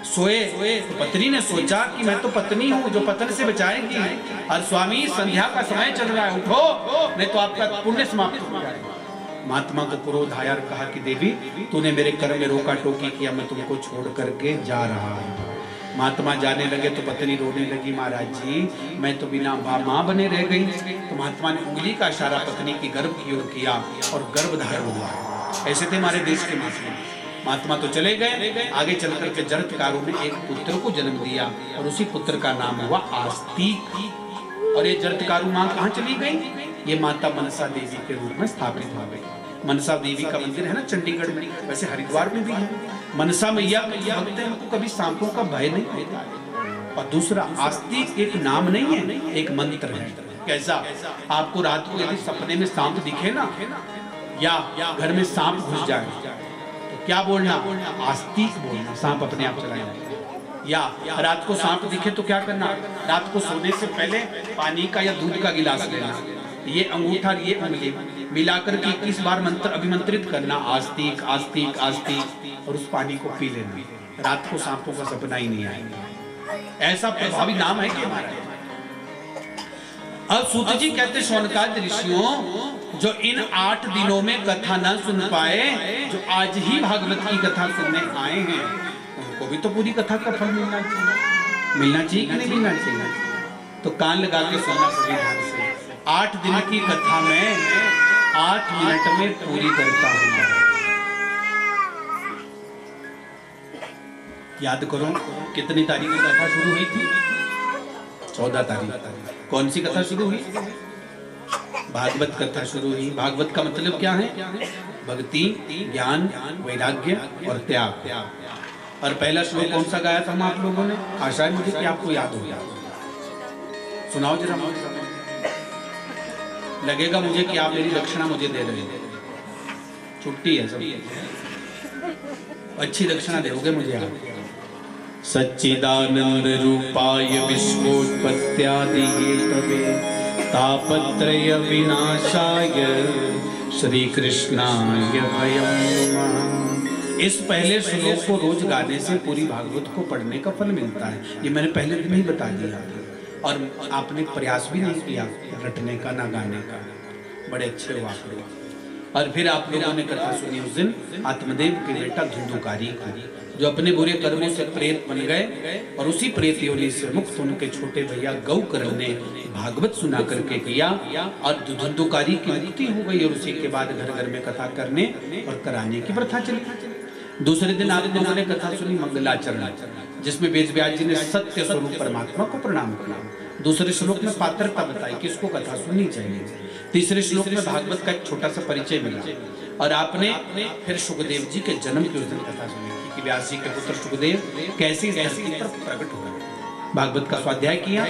सोए तो पत्नी ने सोचा कि मैं तो पत्नी हूँ जो पतन से बचाएगी, और स्वामी संध्या का समय चल रहा है, उठो नहीं तो आपका पुण्य समाप्त हो जाएगा। महात्मा को क्रोध आया और कहा कि देवी तूने मेरे कर में रोका टोकी किया, मैं तुमको छोड़ करके जा रहा हूँ। महात्मा जाने लगे तो पत्नी रोने लगी, महाराज जी मैं तो बिना माँ बने रह गई। तो महात्मा ने उंगली का इशारा पत्नी की गर्भ की ओर किया और गर्भ धारण हुआ। ऐसे थे हमारे देश के महात्मा तो चले गए। आगे चल करके जरत्कारु ने एक पुत्र को जन्म दिया और उसी पुत्र का नाम हुआ आस्तिक। और ये जरत्कारु माँ कहाँ चली गई? ये माता मनसा देवी के रूप में स्थापित हो गई। मनसा देवी का मंदिर है ना चंडीगढ़ में, वैसे हरिद्वार में भी है। मनसा मैया भक्त हैं, उनको कभी सांपों का भय नहीं होता। और दूसरा आस्तिक एक नाम नहीं है, एक मंत्र है। कैसा? आपको रात को यदि सपने में सांप दिखे ना, या घर में सांप घुस जाए तो क्या बोलना? आस्तिक बोलना, सांप अपने आप चला जाएगा। या रात को सांप दिखे तो क्या करना? रात को सोने से पहले पानी का या दूध का गिलास लेना, ये अंगूठा ये उंगली मिलाकर के 21 बार मंत्र अभिमंत्रित करना, आस्तिक आस्तिक आस्तिक, और उस पानी को पी लेना। रात को सांपों का सपना ही नहीं आएगा। ऐसा प्रभावी नाम है कि हमारा। अब सूत जी कहते शौनकादि ऋषियों जो इन 8 दिनों में कथा न सुन पाए, जो आज ही भागवत की कथा सुनने आए हैं, उनको भी तो पूरी कथा का फल मिलना चाहिए। मिलना चाहिए कि नहीं मिलना चाहिए? तो कान लगा के सुनना सभी ध्यान से। 8 दिन की कथा में 8 मिनट में पूरी करता हूं। याद करो कितनी तारीख की कथा शुरू हुई थी? 14 तारीख। कौन सी कथा शुरू हुई? भागवत कथा शुरू हुई। भागवत का मतलब क्या है? भक्ति, ज्ञान, वैराग्य और त्याग। और पहला श्लोक कौन सा गाया था हम आप लोगों ने? आशा है मुझे कि आपको याद हो गया। सुनाओ जरा। लगेगा मुझे कि आप मेरी दक्षिणा मुझे दे रहे हैं। छुट्टी है सब, अच्छी दक्षिणा दोगे मुझे आप। सच्चिदानंद रूपाय विश्वोत्पत्त्यादि हेतवे तापत्रय विनाशाय श्री कृष्णाय वयं नमः। इस पहले श्लोक को रोज गाने से पूरी भागवत को पढ़ने का फल मिलता है। ये मैंने पहले दिन ही बता दिया, और आपने प्रयास भी नहीं किया रटने का ना गाने का। बड़े अच्छे हुआ। और फिर आप लोगों ने कथा सुनी उस दिन आत्मदेव के बेटा धुंधुकारी को, जो अपने बुरे कर्मों से प्रेत बन गए और उसी प्रेत योनि से मुक्त उनके छोटे भैया गौकर्ण ने भागवत सुना करके किया और धुंधुकारी की मुक्ति हो गई। और उसी के बाद घर घर में कथा करने और कराने की प्रथा चली। दूसरे दिन आप लोगों ने कथा सुनी मंगलाचरण, जिसमें वेद व्यास जी ने सत्य स्वरूप परमात्मा को प्रणाम किया। दूसरे श्लोक में पात्रता बताई कि इसको कथा सुननी चाहिए। तीसरे श्लोक में भागवत का एक छोटा सा परिचय मिला। और आपने फिर सुखदेव जी के जन्म की उस दिन कथा सुनी कि व्यास जी के पुत्र सुखदेव कैसे इस धरती पर प्रकट हो गए। भागवत का स्वाध्याय किया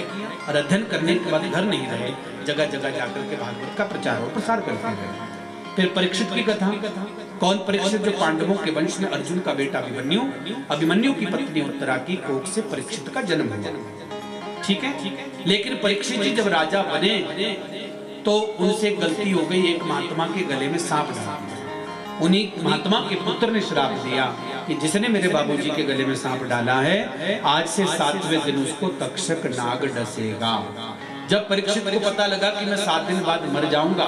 और अध्ययन करने के बाद घर नहीं रहे, जगह जगह जाकर के भागवत का प्रचार और प्रसार करते रहे। फिर परीक्षित की कथा। कौन परीक्षित? जो पांडवों के वंश में अर्जुन का बेटा अभिमन्यु, अभिमन्यु की पत्नी उत्तरा की कोख से परीक्षित का जन्म हुआ। ठीक है। लेकिन परीक्षित जी जब राजा बने तो उनसे गलती हो गई, एक महात्मा के गले में सांप डाल दिया। उन्हीं महात्मा के पुत्र ने श्राप दिया कि जिसने मेरे बाबूजी के गले में सांप डाला है, आज से 7वें दिन उसको तक्षक नाग डसेगा। जब परीक्षित को पता लगा कि मैं 7 दिन बाद मर जाऊंगा,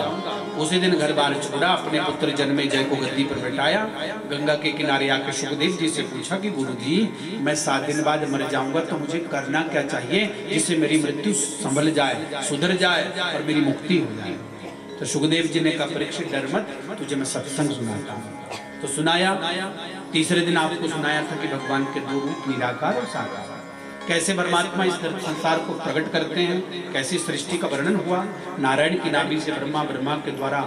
उसी दिन घर बार छोड़ा, अपने पुत्र जन्मेजय को गद्दी पर बैठाया। गंगा के किनारे आकर सुखदेव जी से पूछा कि गुरु जी, मैं 7 दिन बाद मर जाऊंगा तो मुझे करना क्या चाहिए जिससे मेरी मृत्यु संभल जाए, सुधर जाए और मेरी मुक्ति हो जाए। तो सुखदेव जी ने कहा, परीक्षित डर मत, तुझे मैं सत्संग सुनाता हूँ। तो सुनाया। तीसरे दिन आपको सुनाया था कि भगवान के 2 रूप, निराकार और साकार। कैसे परमात्मा इस संसार को प्रकट करते हैं, कैसी सृष्टि का वर्णन हुआ। नारायण की नाभि से ब्रह्मा, ब्रह्मा के द्वारा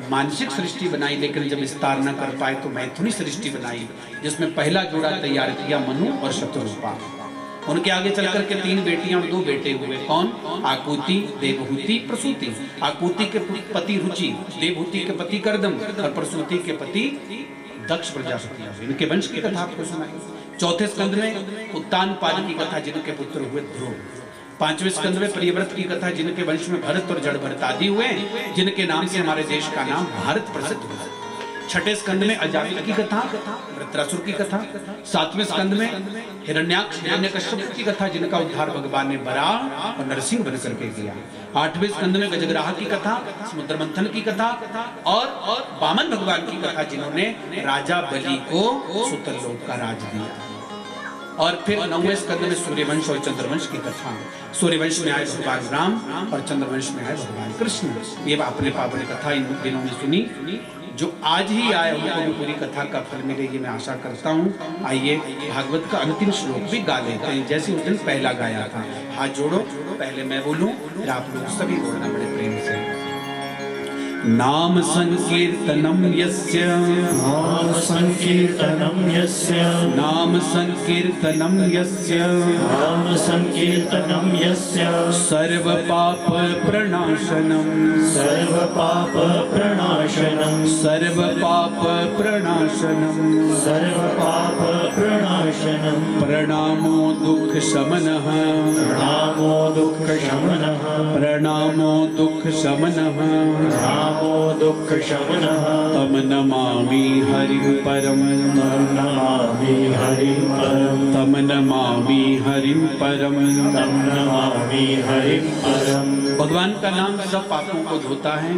मानसिक सृष्टि बनाई, लेकिन जब विस्तार न कर पाए तो मैथुनी सृष्टि बनाई, जिसमें पहला जोड़ा तैयार किया मनु और शतरूपा। उनके आगे चल करके 3 बेटियां और 2 बेटे हुए। कौन? आकुति, देवहूति, प्रसूति। आकुति के पति रुचि, देवहूति के पति कर्दम और प्रसूति के पति दक्ष प्रजापति। इनके वंश की कथा आपको सुनाई। चौथे स्कंद में उत्तानपाद की कथा, जिनके पुत्र हुए ध्रुव। 5वें स्कंद में प्रियव्रत की कथा, जिनके वंश में भरत और जड़ भरत आदि हुए, जिनके नाम से हमारे देश का नाम भारत प्रसिद्ध हुआ। 6ठे स्कंद में अजामिल की कथा, वृत्रासुर की कथा। 7वें स्कंद में हिरण्याक्ष, हिरण्यकश्यप की कथा, जिनका उद्धार भगवान ने वराह और नरसिंह बन करके किया। 8वें स्कंद में गजग्राह की कथा, समुद्र मंथन की कथा और वामन भगवान की कथा, जिन्होंने राजा बलि को सुतरलोक का राज दिया। और फिर 9वें स्कंद में सूर्यवंश और चंद्रवंश की कथा। सूर्यवंश में आए भगवान राम और चंद्रवंश में आए भगवान कृष्ण। ये आपने पावन कथा इन दिनों में सुनी। जो आज ही आए उनको भी पूरी कथा का फल मिले, ये मैं आशा करता हूँ। आइए भागवत का अंतिम श्लोक भी गा लेते हैं, जैसे उस दिन पहला गाया था। हाथ जोड़ो, पहले मैं बोलूं, फिर आप लोग सभी बोलना बड़े प्रेम से। नाम संकीर्तनम यस्य, नाम संकीर्तनम यस्य, नाम संकीर्तनम यस्य, नाम संकीर्तनम यस्य, सर्व पाप प्रणाशनम, सर्व पाप प्रणाशनम, सर्व पाप प्रणाशनम, सर्व पाप प्रणाशनम, प्रणामो दुख शमनः, प्रणामो दुख शमनः, प्रणामो दुख शमनः, प्रणामो दुख शमनः, तम नमामि हरिं परम, तम नमामि हरिं परम, तम नमामि हरिं परम। तम नमामि हरिं परम। भगवान का नाम सब पापों को धोता है।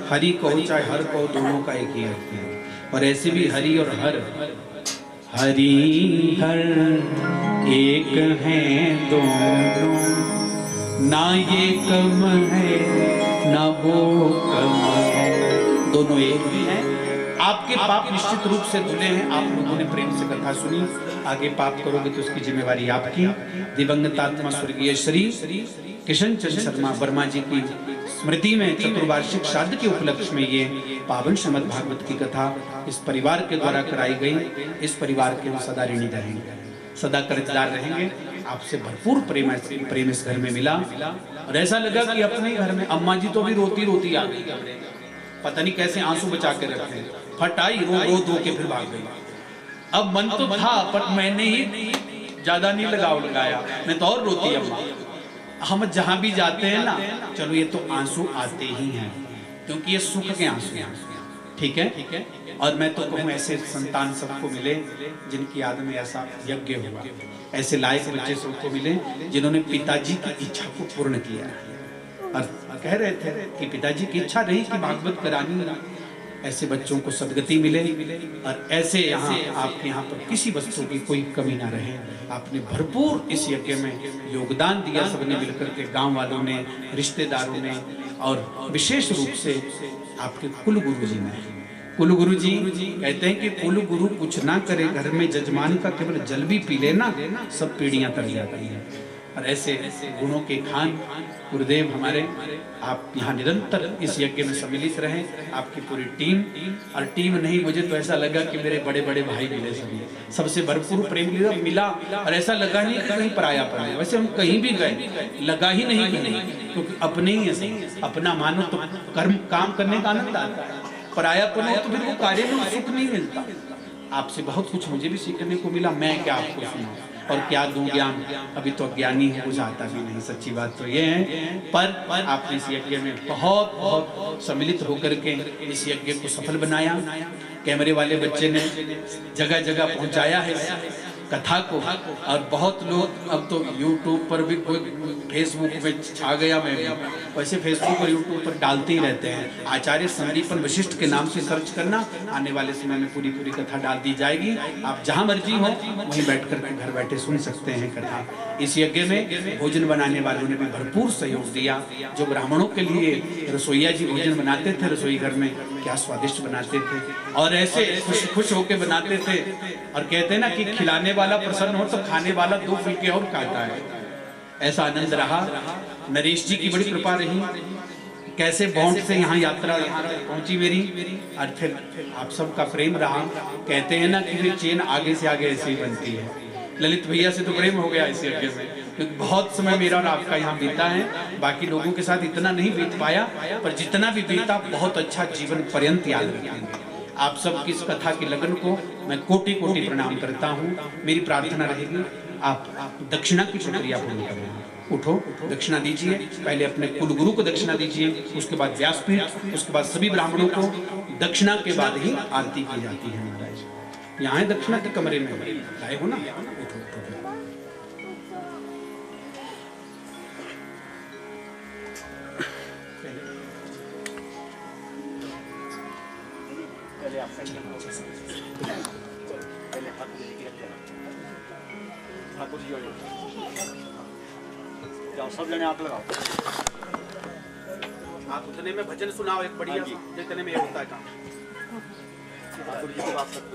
हरि कहो चाहे हर कहो, दोनों का एक ही अर्थ है। और ऐसे भी हरि और हर, हरि हर एक हैं दोनों, ना ये कम है ना वो कम है, दोनों एक भी हैं। आपके पाप निश्चित रूप से धुले हैं। आप लोगों ने प्रेम से कथा सुनी, आगे पाप करोगे तो उसकी जिम्मेवारी आपकी। दिवंगत आत्मा स्वर्गीय श्री किशन चंद्र शर्मा वर्मा जी की स्मृति में चतुर्वार्षिक श्राद्ध के उपलक्ष्य में ये पावन श्रीमद् भागवत की कथा इस परिवार के द्वारा कराई गई। इस परिवार के हम सदा ऋणी रहेंगे, सदा कर्जदार रहेंगे। आपसे भरपूर प्रेम इस घर में मिला और ऐसा लगा कि अपने ही घर में। अम्मा जी तो भी रोती रोती आ गई, पता नहीं कैसे आंसू बचा के रखे, फट आई, रो दो के फिर भाग गई। अब मन तो था पर मैंने ही ज्यादा नहीं लगाया, मैं तो और रोती अम्मा। हम जहां भी जाते हैं ना, चलो ये तो आंसू आते ही हैं, क्योंकि ये सुख के आंसू हैं, ठीक है। और मैं तो कहूँ ऐसे संतान सबको मिले जिनकी याद में ऐसा यज्ञ हुआ, ऐसे लायक बच्चे सबको मिले जिन्होंने पिताजी की इच्छा को पूर्ण किया। और कह रहे थे कि पिताजी की इच्छा रही कि भागवत करानी, ऐसे बच्चों को सदगति मिले। और ऐसे यहाँ आपके यहाँ पर किसी वस्तु की कोई कमी ना रहे। आपने भरपूर इस यज्ञ में योगदान दिया, सबने मिलकर के, गांव वालों ने, रिश्तेदारों ने, और विशेष रूप से आपके कुल गुरु जी ने। कुल गुरु जी कहते हैं कि कुल गुरु कुछ ना करे, घर में जजमान का केवल जल भी पी लेना, सब पीढ़ियां तर जाती हैं। और ऐसे गुणों के खान गुरुदेव हमारे, आप यहाँ निरंतर इस यज्ञ में सम्मिलित रहें, आपकी पूरी टीम। और टीम नहीं, मुझे तो ऐसा लगा कि मेरे बड़े बड़े भाई मिले, सभी सबसे भरपूर प्रेम मिला। और ऐसा लगा नहीं कि कहीं पराया पड़ा है। वैसे हम कहीं भी गए लगा ही नहीं क्योंकि अपने ही ऐसे, अपना मानो तो कर्म काम करने का आनंद आता है, परायापन हो तो फिर वो कार्य में सुख नहीं मिलता। आपसे बहुत कुछ मुझे भी सीखने को मिला। मैं क्या आपको सुनाऊं और क्या दूं ज्ञान, अभी तो अज्ञानी है, कुछ आता भी नहीं। सच्ची बात तो ये है। पर आपने इस यज्ञ में बहुत सम्मिलित होकर के इस यज्ञ को सफल बनाया। कैमरे वाले बच्चे ने जगह जगह पहुंचाया है कथा को। और बहुत लोग अब तो YouTube पर भी, कोई फेसबुक में छा गया, मैं भी वैसे फेसबुक और YouTube पर डालते ही रहते हैं। आचार्य संदीपन वशिष्ठ के नाम से सर्च करना, आने वाले समय में पूरी कथा डाल दी जाएगी। आप जहां मर्जी हो वहीं बैठ कर के घर बैठे सुन सकते हैं कथा। इस यज्ञ में भोजन बनाने वालों ने भी भरपूर सहयोग दिया। जो ब्राह्मणों के लिए रसोईया जी भोजन बनाते थे रसोई घर में, क्या स्वादिष्ट बनाते थे, और ऐसे खुश होकर बनाते थे। और कहते हैं ना कि खिलाने वाला प्रसन्न हो तो खाने वाला 2 फुलके और खाता है। ऐसा आनंद रहा। नरेश जी की बड़ी कृपा रही, कैसे बॉन्ड से यहाँ यात्रा यहाँ तक पहुंची मेरी, और फिर आप सबका प्रेम रहा। कहते हैं ना कि फिर चेन आगे से आगे ऐसे ही बनती है। ललित भैया से तो प्रेम हो गया इसी अड्डे में, क्योंकि बहुत समय मेरा और आपका यहाँ बीता है। बाकी लोगों के साथ इतना नहीं बीत पाया, पर जितना भी बीता बहुत अच्छा जीवन पर्यंत याद रखेंगे। आप सब की इस कथा की लगन को मैं कोटि कोटि प्रणाम करता हूँ। मेरी प्रार्थना रहेगी आप दक्षिणा की प्रक्रिया पूर्ण करें। उठो, दक्षिणा दीजिए। पहले अपने कुलगुरु को दक्षिणा दीजिए, उसके बाद व्यासपीठ, उसके बाद सभी ब्राह्मणों को। दक्षिणा के बाद ही आरती की जाती है। महाराज यहाँ है दक्षिणा के कमरे में आए हो ना। उठो, ठाकुर जी जाओ, सब जने हाथ लगाओ। आप उतने में भजन सुनाओ एक बढ़िया, जितने में होता है काम। ठाकुर जी को बात सकते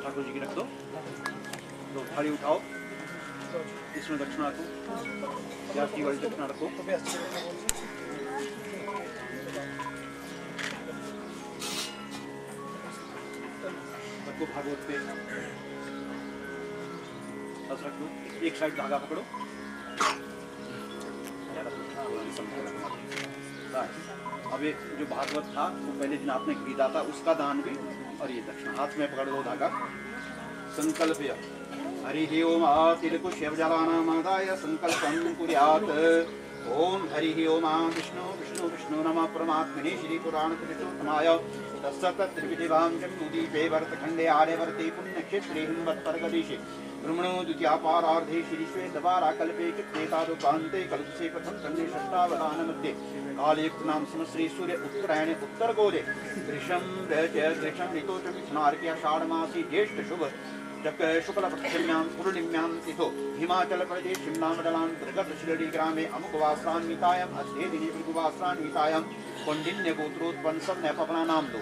ठाकुर जी की रख दो, तो थाली उठाओ, इसमें दक्षिणा रखो, व्यास की वाली दक्षिणा रखो। रखो भागवत पे, बस रख दो। एक साइड धागा पकड़ो, अब ये जो भागवत था वो पहले दिन आपने खरीदा था, उसका दान भी, और ये दक्षिणा हाथ में पकड़ दो धागा। संकल्प हरि ओम तिलकु शिवजलानामादाय संकल्पं कुर्यात्। ओम हरि ओम विष्णु विष्णु विष्णु नमः परमात्मने श्री पुराण पुरुषोत्तमाय तत्सत्त्रिविधिवां जम्बूदीपे भरतखण्डे आर्यवर्ते पुण्यक्षेत्रे हिमवत्परगदेशे ब्रह्मणो द्वितीयापारार्धे श्रीश्वेतवारा कल्पे चित्तेतादुपान्ते कल्पसे प्रथम खण्डे षष्ठावधानमध्ये कालयुक्तनाम समश्री सूर्य उत्तरायणे उत्तरगोले ग्रीषं ऋतौ च मिथुनार्के आषाढ़मासी ज्येष्ठ शुभ शुक्लपक्षम्यां पूर्णिम्यां तिथो हिमाचल प्रदेश शिमलामण्डलान्तर्गत शिरडी ग्रामे अमुकवासरान्वितायाम् अध्ये दिने भृगुवासरान्वितायां कौंडिन्य गोत्रोत्पन्न सन्नपना नाम दो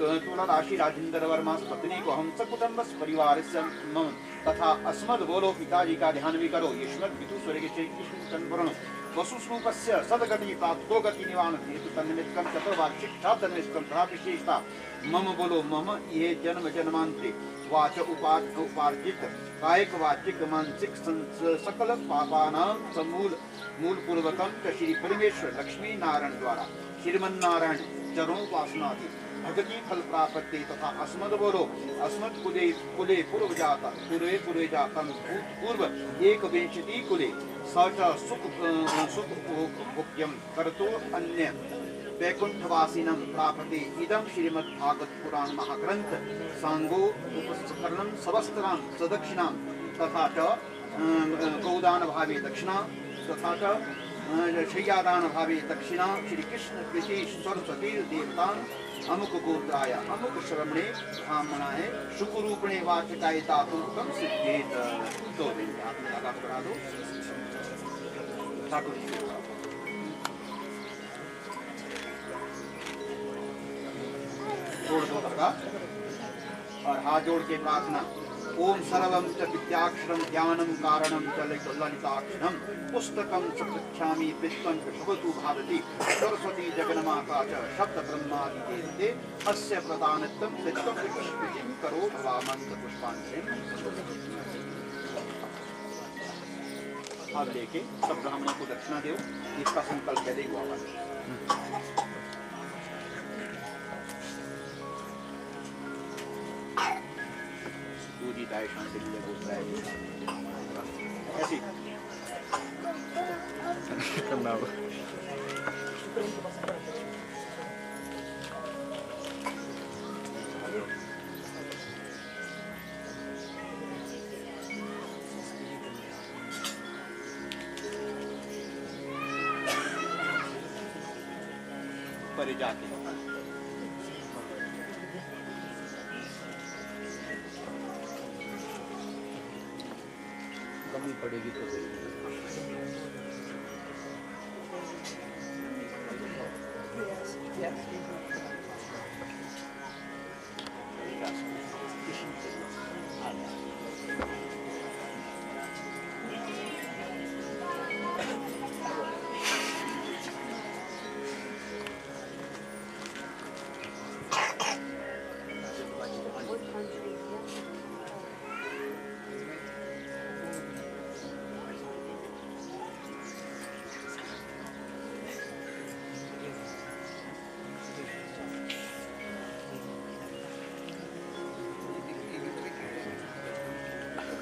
तुलाराशि राजेंद्र वर्मा पत्नी को हम सकुटुंब परिवार से मम तथा अस्मद बोलो पिताजी का ध्यान भी करो। ईश्वर पितु स्वर्ग से कृष्ण वसुस्रूपस्य सदगति प्राप्तो गति निवारण हेतु तन्निमित्तं चतुर्वार्षिक छात्रनिष्कं तथा विशेषता मम बोलो मम ये जन्म जन्मांतरे वाच उपार्जित कायिक वाचिक मानसिक सकल पापानां समूल मूल पूर्वकम च श्री परमेश्वर लक्ष्मी नारायण द्वारा श्रीमन्नारायण चरणोपासनादि भगति फल प्राप्ति तथा अस्मद बोलो अस्मद कुले पूर्व जाता पूर्वे जातम पूर्व एक विंशति कुले सच सुख भोग्यम करतो अन्य वैकुंठवासिनं प्राप्ते इदं श्रीमद्भागवत पुराण महाग्रंथ सांगो उपस्करणं सवस्त्रां सदक्षिणां तथा च गौदान भावे दक्षिणा तथा च शय्यादान भावे दक्षिणा श्री कृष्ण प्रीति सरस्वती देवतां अमुक गोत्राय अमुक श्रवणे ब्राह्मणाय शुकरूपणे वाचकाय दातुकं सिद्धेत। तो हाथ में धागा पकड़ा दो। ठाकुर जी जोड़ दो धागा और हाथ जोड़ के प्रार्थना। ओम सर्वं च विद्याक्षरं ज्ञानं कारणं च ललिताक्षरं पुस्तकं च पृच्छामि वित्तं च भवतु भारती सरस्वती जगन्माता च शब्द ब्रह्मादिते अस्य प्रदानत्वं सिद्धं विष्णुं करो भवामन्त्र पुष्पांजलिं। अब लेके सब ब्राह्मणों को दक्षिणा दो। इसका संकल्प पहले हुआ है। दूधी दाय शांति के लिए बोलता है ऐसी करना हो। परे जाते हैं कमी पड़ेगी तो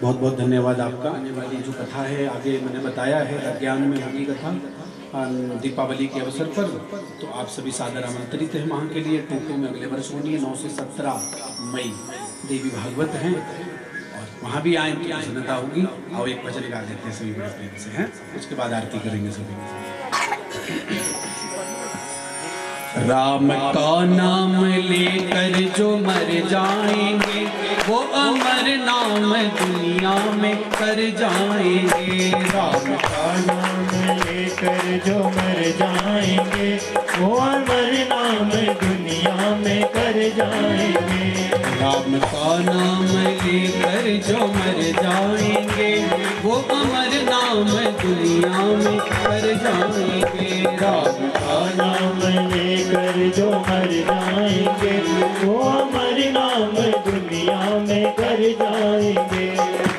बहुत बहुत धन्यवाद आपका। आने वाली जो कथा है आगे मैंने बताया है अज्ञान में होगी कथा दीपावली के अवसर पर, तो आप सभी सादर आमंत्रित हैं वहाँ के लिए। टोंटो में अगले वर्ष होनी है 9 से 17 मई देवी भागवत हैं, और वहाँ भी आए तो प्रसन्नता होगी। आओ एक भजन गा लेते हैं सभी बड़े प्रेम से, हैं उसके बाद आरती करेंगे सभी। राम का नाम लेकर जो मर जाएंगे वो अमर नाम दुनिया में कर जाएंगे। राम का नाम लेकर जो मर जाएंगे वो अमर नाम दुनिया में कर जाएंगे। राम का नाम लेकर जो मर जाएंगे वो अमर नाम दुनिया में कर जाएंगे। राम का नाम लेकर जो मर जाएंगे वो अमर नाम दुनिया में कर जाएंगे।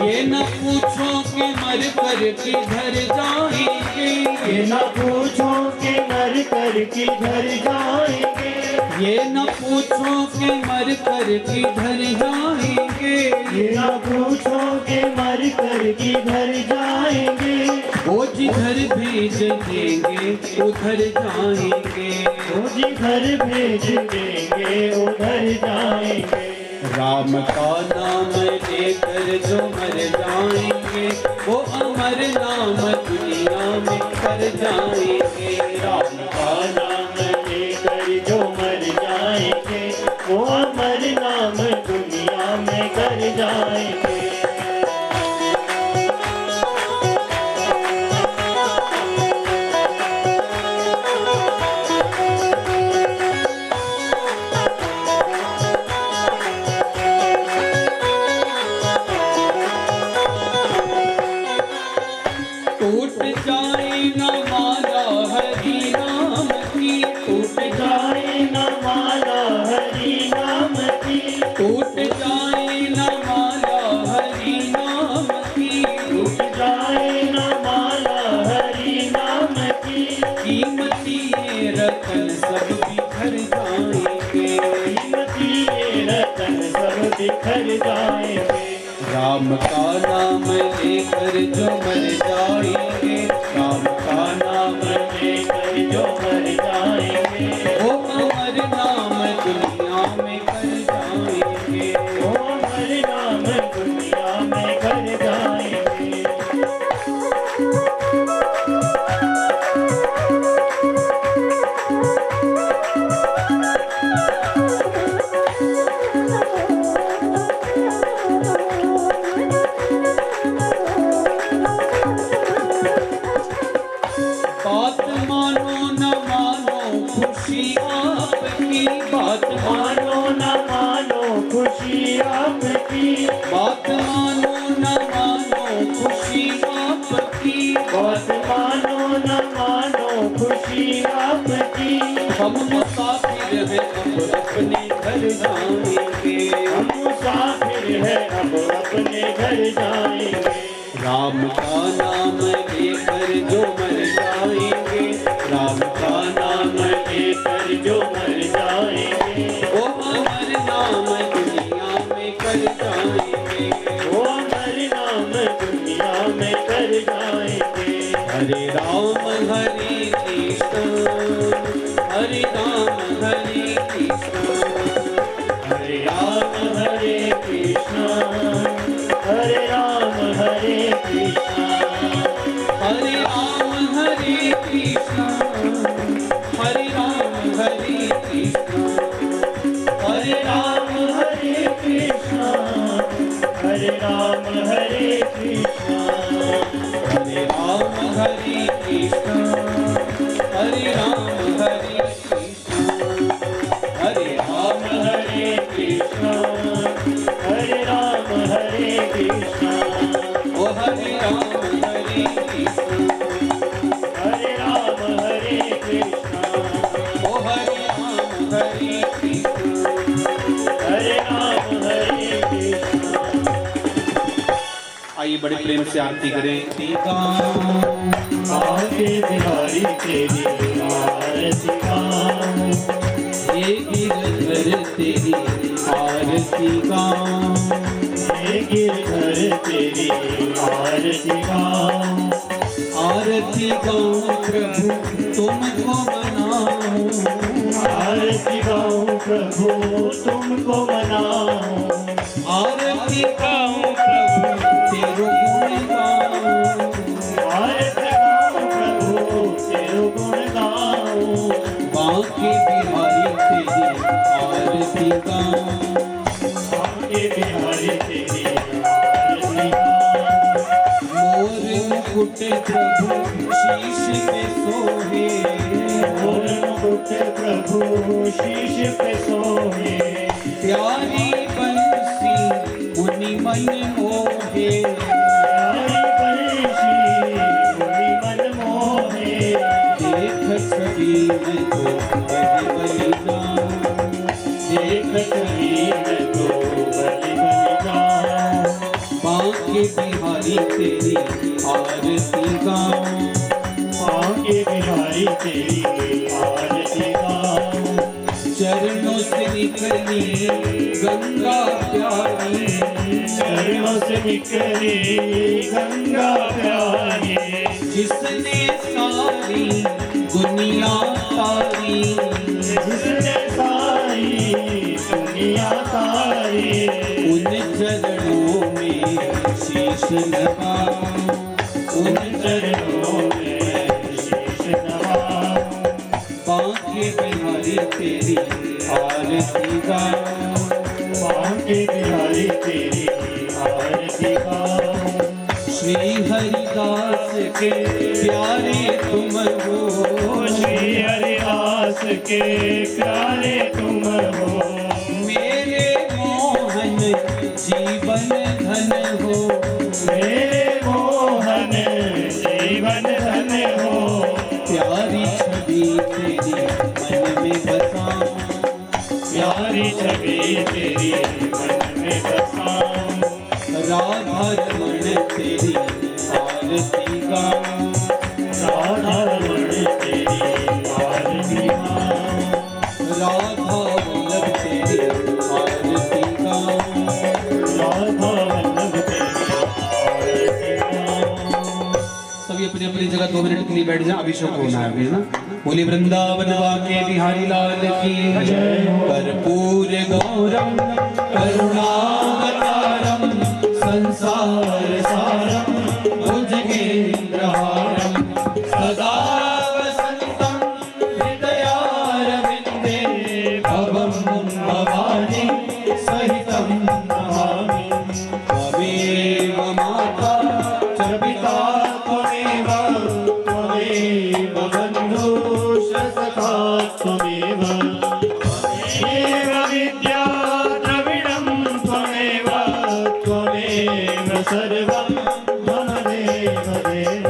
ये न पूछो कि मर कर किधर जाएंगे, ये न पूछो कि मर कर किधर जाएंगे। ये न पूछो कि मर कर किधर जाएंगे। ये न पूछो कि मर कर किधर जाएंगे। वो जिधर भेज देंगे उधर जाएंगे। वो जिधर भेज देंगे उधर जाएंगे। राम का नाम लेकर जो मर जाएंगे वो अमर नाम दुनिया में कर जाएंगे। राम का नाम लेकर जो मर जाएंगे वो अमर नाम दुनिया में कर जाएंगे। टूट जाए न माला हरि नाम की, टूट जाए न माला हरि नाम की। टूट जाए न माला हरि नाम की। टूट जाए न माला हरि नाम की। कीमती ये रतन सब बिखर जाएंगे। कीमती ये रतन सब बिखर जाएंगे। राम का नाम लेकर जो मर जाएंगे, राम का नाम लेकर जो मर जाएंगे वो अमर नाम दुनिया में कर जाएंगे। वो अमर नाम दुनिया में कर जाएंगे। बात मानो न मानो खुशी आपकी, बात मानो न मानो खुशी आपकी। बात मानो न मानो खुशी आपकी। बात मानो न मानो खुशी आपकी। हम मुसाफिर हैं अब अपने घर जाएंगे। हम मुसाफिर है अब अपने घर जाएंगे। राम का नाम लेकर जो मर जाएंगे, राम का नाम लेकर जो मर जाएंगे वो अमर नाम दुनिया में कर जाएंगे। वो अमर नाम दुनिया में कर जाएंगे। हरे राम हरे कृष्ण, हरे राम हरे कृष्ण, हरे राम हरे कृष्ण, हरे राम हरे कृष्ण, हरे राम हरे कृष्ण, हरे राम हरे कृष्ण, हरे राम हरे कृष्ण, हरे राम हरे कृष्ण, हरे राम हरे कृष्ण, कृष्णा ओ हरे राम हरे कृष्ण हरे राम हरे कृष्णा ओ हरे राम हरे कृष्ण हरे राम हरे कृष्णा। आइए बड़े प्रेम से आरती करें। आके बिहारी तेरी आरती गाऊं, ये गिरधर तेरी आरती गाऊं, ये गिरधर तेरी आरती गाऊं, आरती गाऊं प्रभु तुमको मनाऊं, आरती गाऊं प्रभु तुमको मनाऊं, आरती गाऊं प्रभु तेरो गुण गाऊं, आरती गाऊं प्रभु तेरो गुण गाऊं, बांके बिहारी तेरी आरती गाऊं, आके बिहारी तेरी आरती गाऊं, मोर मुकुट प्रभु शीश पे सोहे, मोर मुकुट प्रभु शीश पे सोहे, प्यारी बंसी मुनि मन मोहे, प्यारी बंसी मुनि मन मोहे, देख छवि में तो बलि बलि गाऊं, देख छवि में तो बलि बलि गाऊं, बांके बिहारी तेरी आरती गाऊं, आके बिहारी तेरी आरती गाऊं, चरणों से निकली गंगा प्यारी, चरणों से निकली गंगा प्यारी, जिसने सारी दुनिया तारी, जिसने सारी दुनिया तारी, उन चरणों में शीश नवाऊं, उन चरणों में शीश नवाऊं, बांके बिहारी तेरी आरती गाऊं, बांके बिहारी तेरी आरती गाऊं, श्री हरिदास के प्यारे तुम हो, श्री हरिदास के प्यारे तुम हो, मेरे मोहन जीवन धन हो, मेरे मोहन जीवन धन हो, प्यारी छवि तेरी मन में बसाऊं, प्यारी छवि तेरी मन में बसाऊं, राधा रमण तेरी आरती गाऊं, राधा रमण तेरी आरती गाऊं, राधा वल्लभ तेरी आरती गाऊं, राधा वल्लभ तेरी आरती गाऊं। सभी अपनी अपनी जगह 2 मिनट के लिए बैठ जाएं, अभिषेक होना है अभी ना। बोली वृंदावन वाके बिहारी लाल की जय हो। कर्पूर गौरम करुणावतारम संसार सारम भुजगेन्द्रहारम सदा वसंतम हृदयारविंदे भवं भवानी सहितं नमामि। त्वमेव माता च पिता त्वमेव बन्धुश्च सखा त्वमेव, त्वमेव विद्या द्रविणं त्वमेव, त्वमेव सर्वं मम देव देव।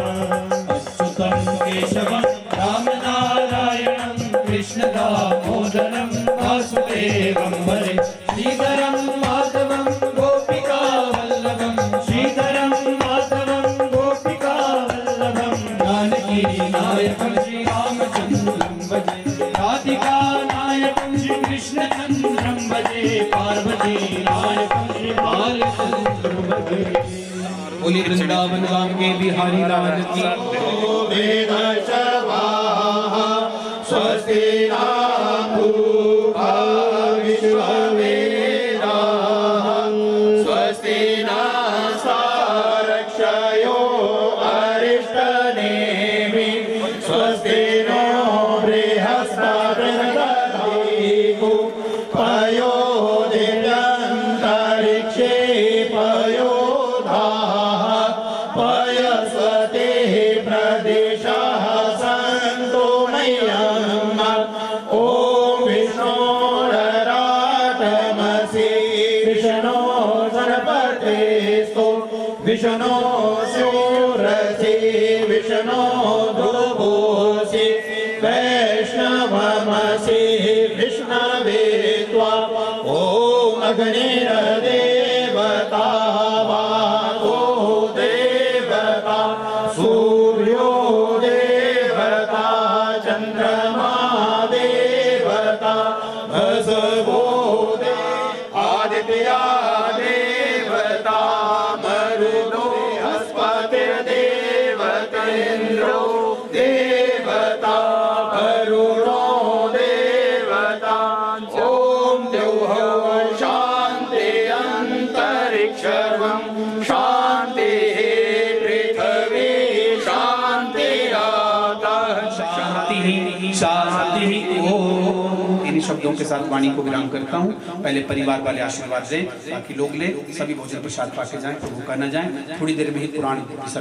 अच्युतं केशवं रामनारायणं कृष्णदामोदरं वासुदेवं हरे श्रीधरं माधवं गोपिकावल्लभं श्रीधरं माधवं गोपिकावल्लभं, जानकी नायकं श्रीरामचन्द्रं भजे राधिका नायकं श्रीकृष्णचन्द्रं भजे पार्वती नायकं श्रीबालचन्द्रं भजे। बोली वृंदावन वाके बिहारी लाल की। स्वस्ति पूर्वा विश्ववेदाः, स्वस्ति सारक्षयो अरिष्टनेमिः, स्वस्ति नो बृहस्पतिर्दधातु पयो दिव्यन्तरिक्षे पयो धाः, पयस्वतिः प्रदेशाः सन्तु मह्यम्। ॐ विष्णु विष्णु सूरसि विष्णु दुर्भोषि वैष्णवमसि विष्णवे त्वा ॐ अग्निर्देवता वातो देवता सूर्यो देवता चन्द्रमा देवता भसवो आदित्या देवता मरुतो हस्पतिर्देवतेन्द्रो देवता वरुणो देवता ॐ द्यौः शान्ति अन्तरिक्षं शान्तिः पृथिवी शान्तिरातः शांति ओम। इन्हीं शब्दों के साथ वाणी को विराम करता हूँ। पहले परिवार वाले आशीर्वाद दें, बाकी लोग ले, सभी भोजन प्रसाद पाके जाएं, प्रभु का न जाएं। थोड़ी देर में ही पुराण विसर्जन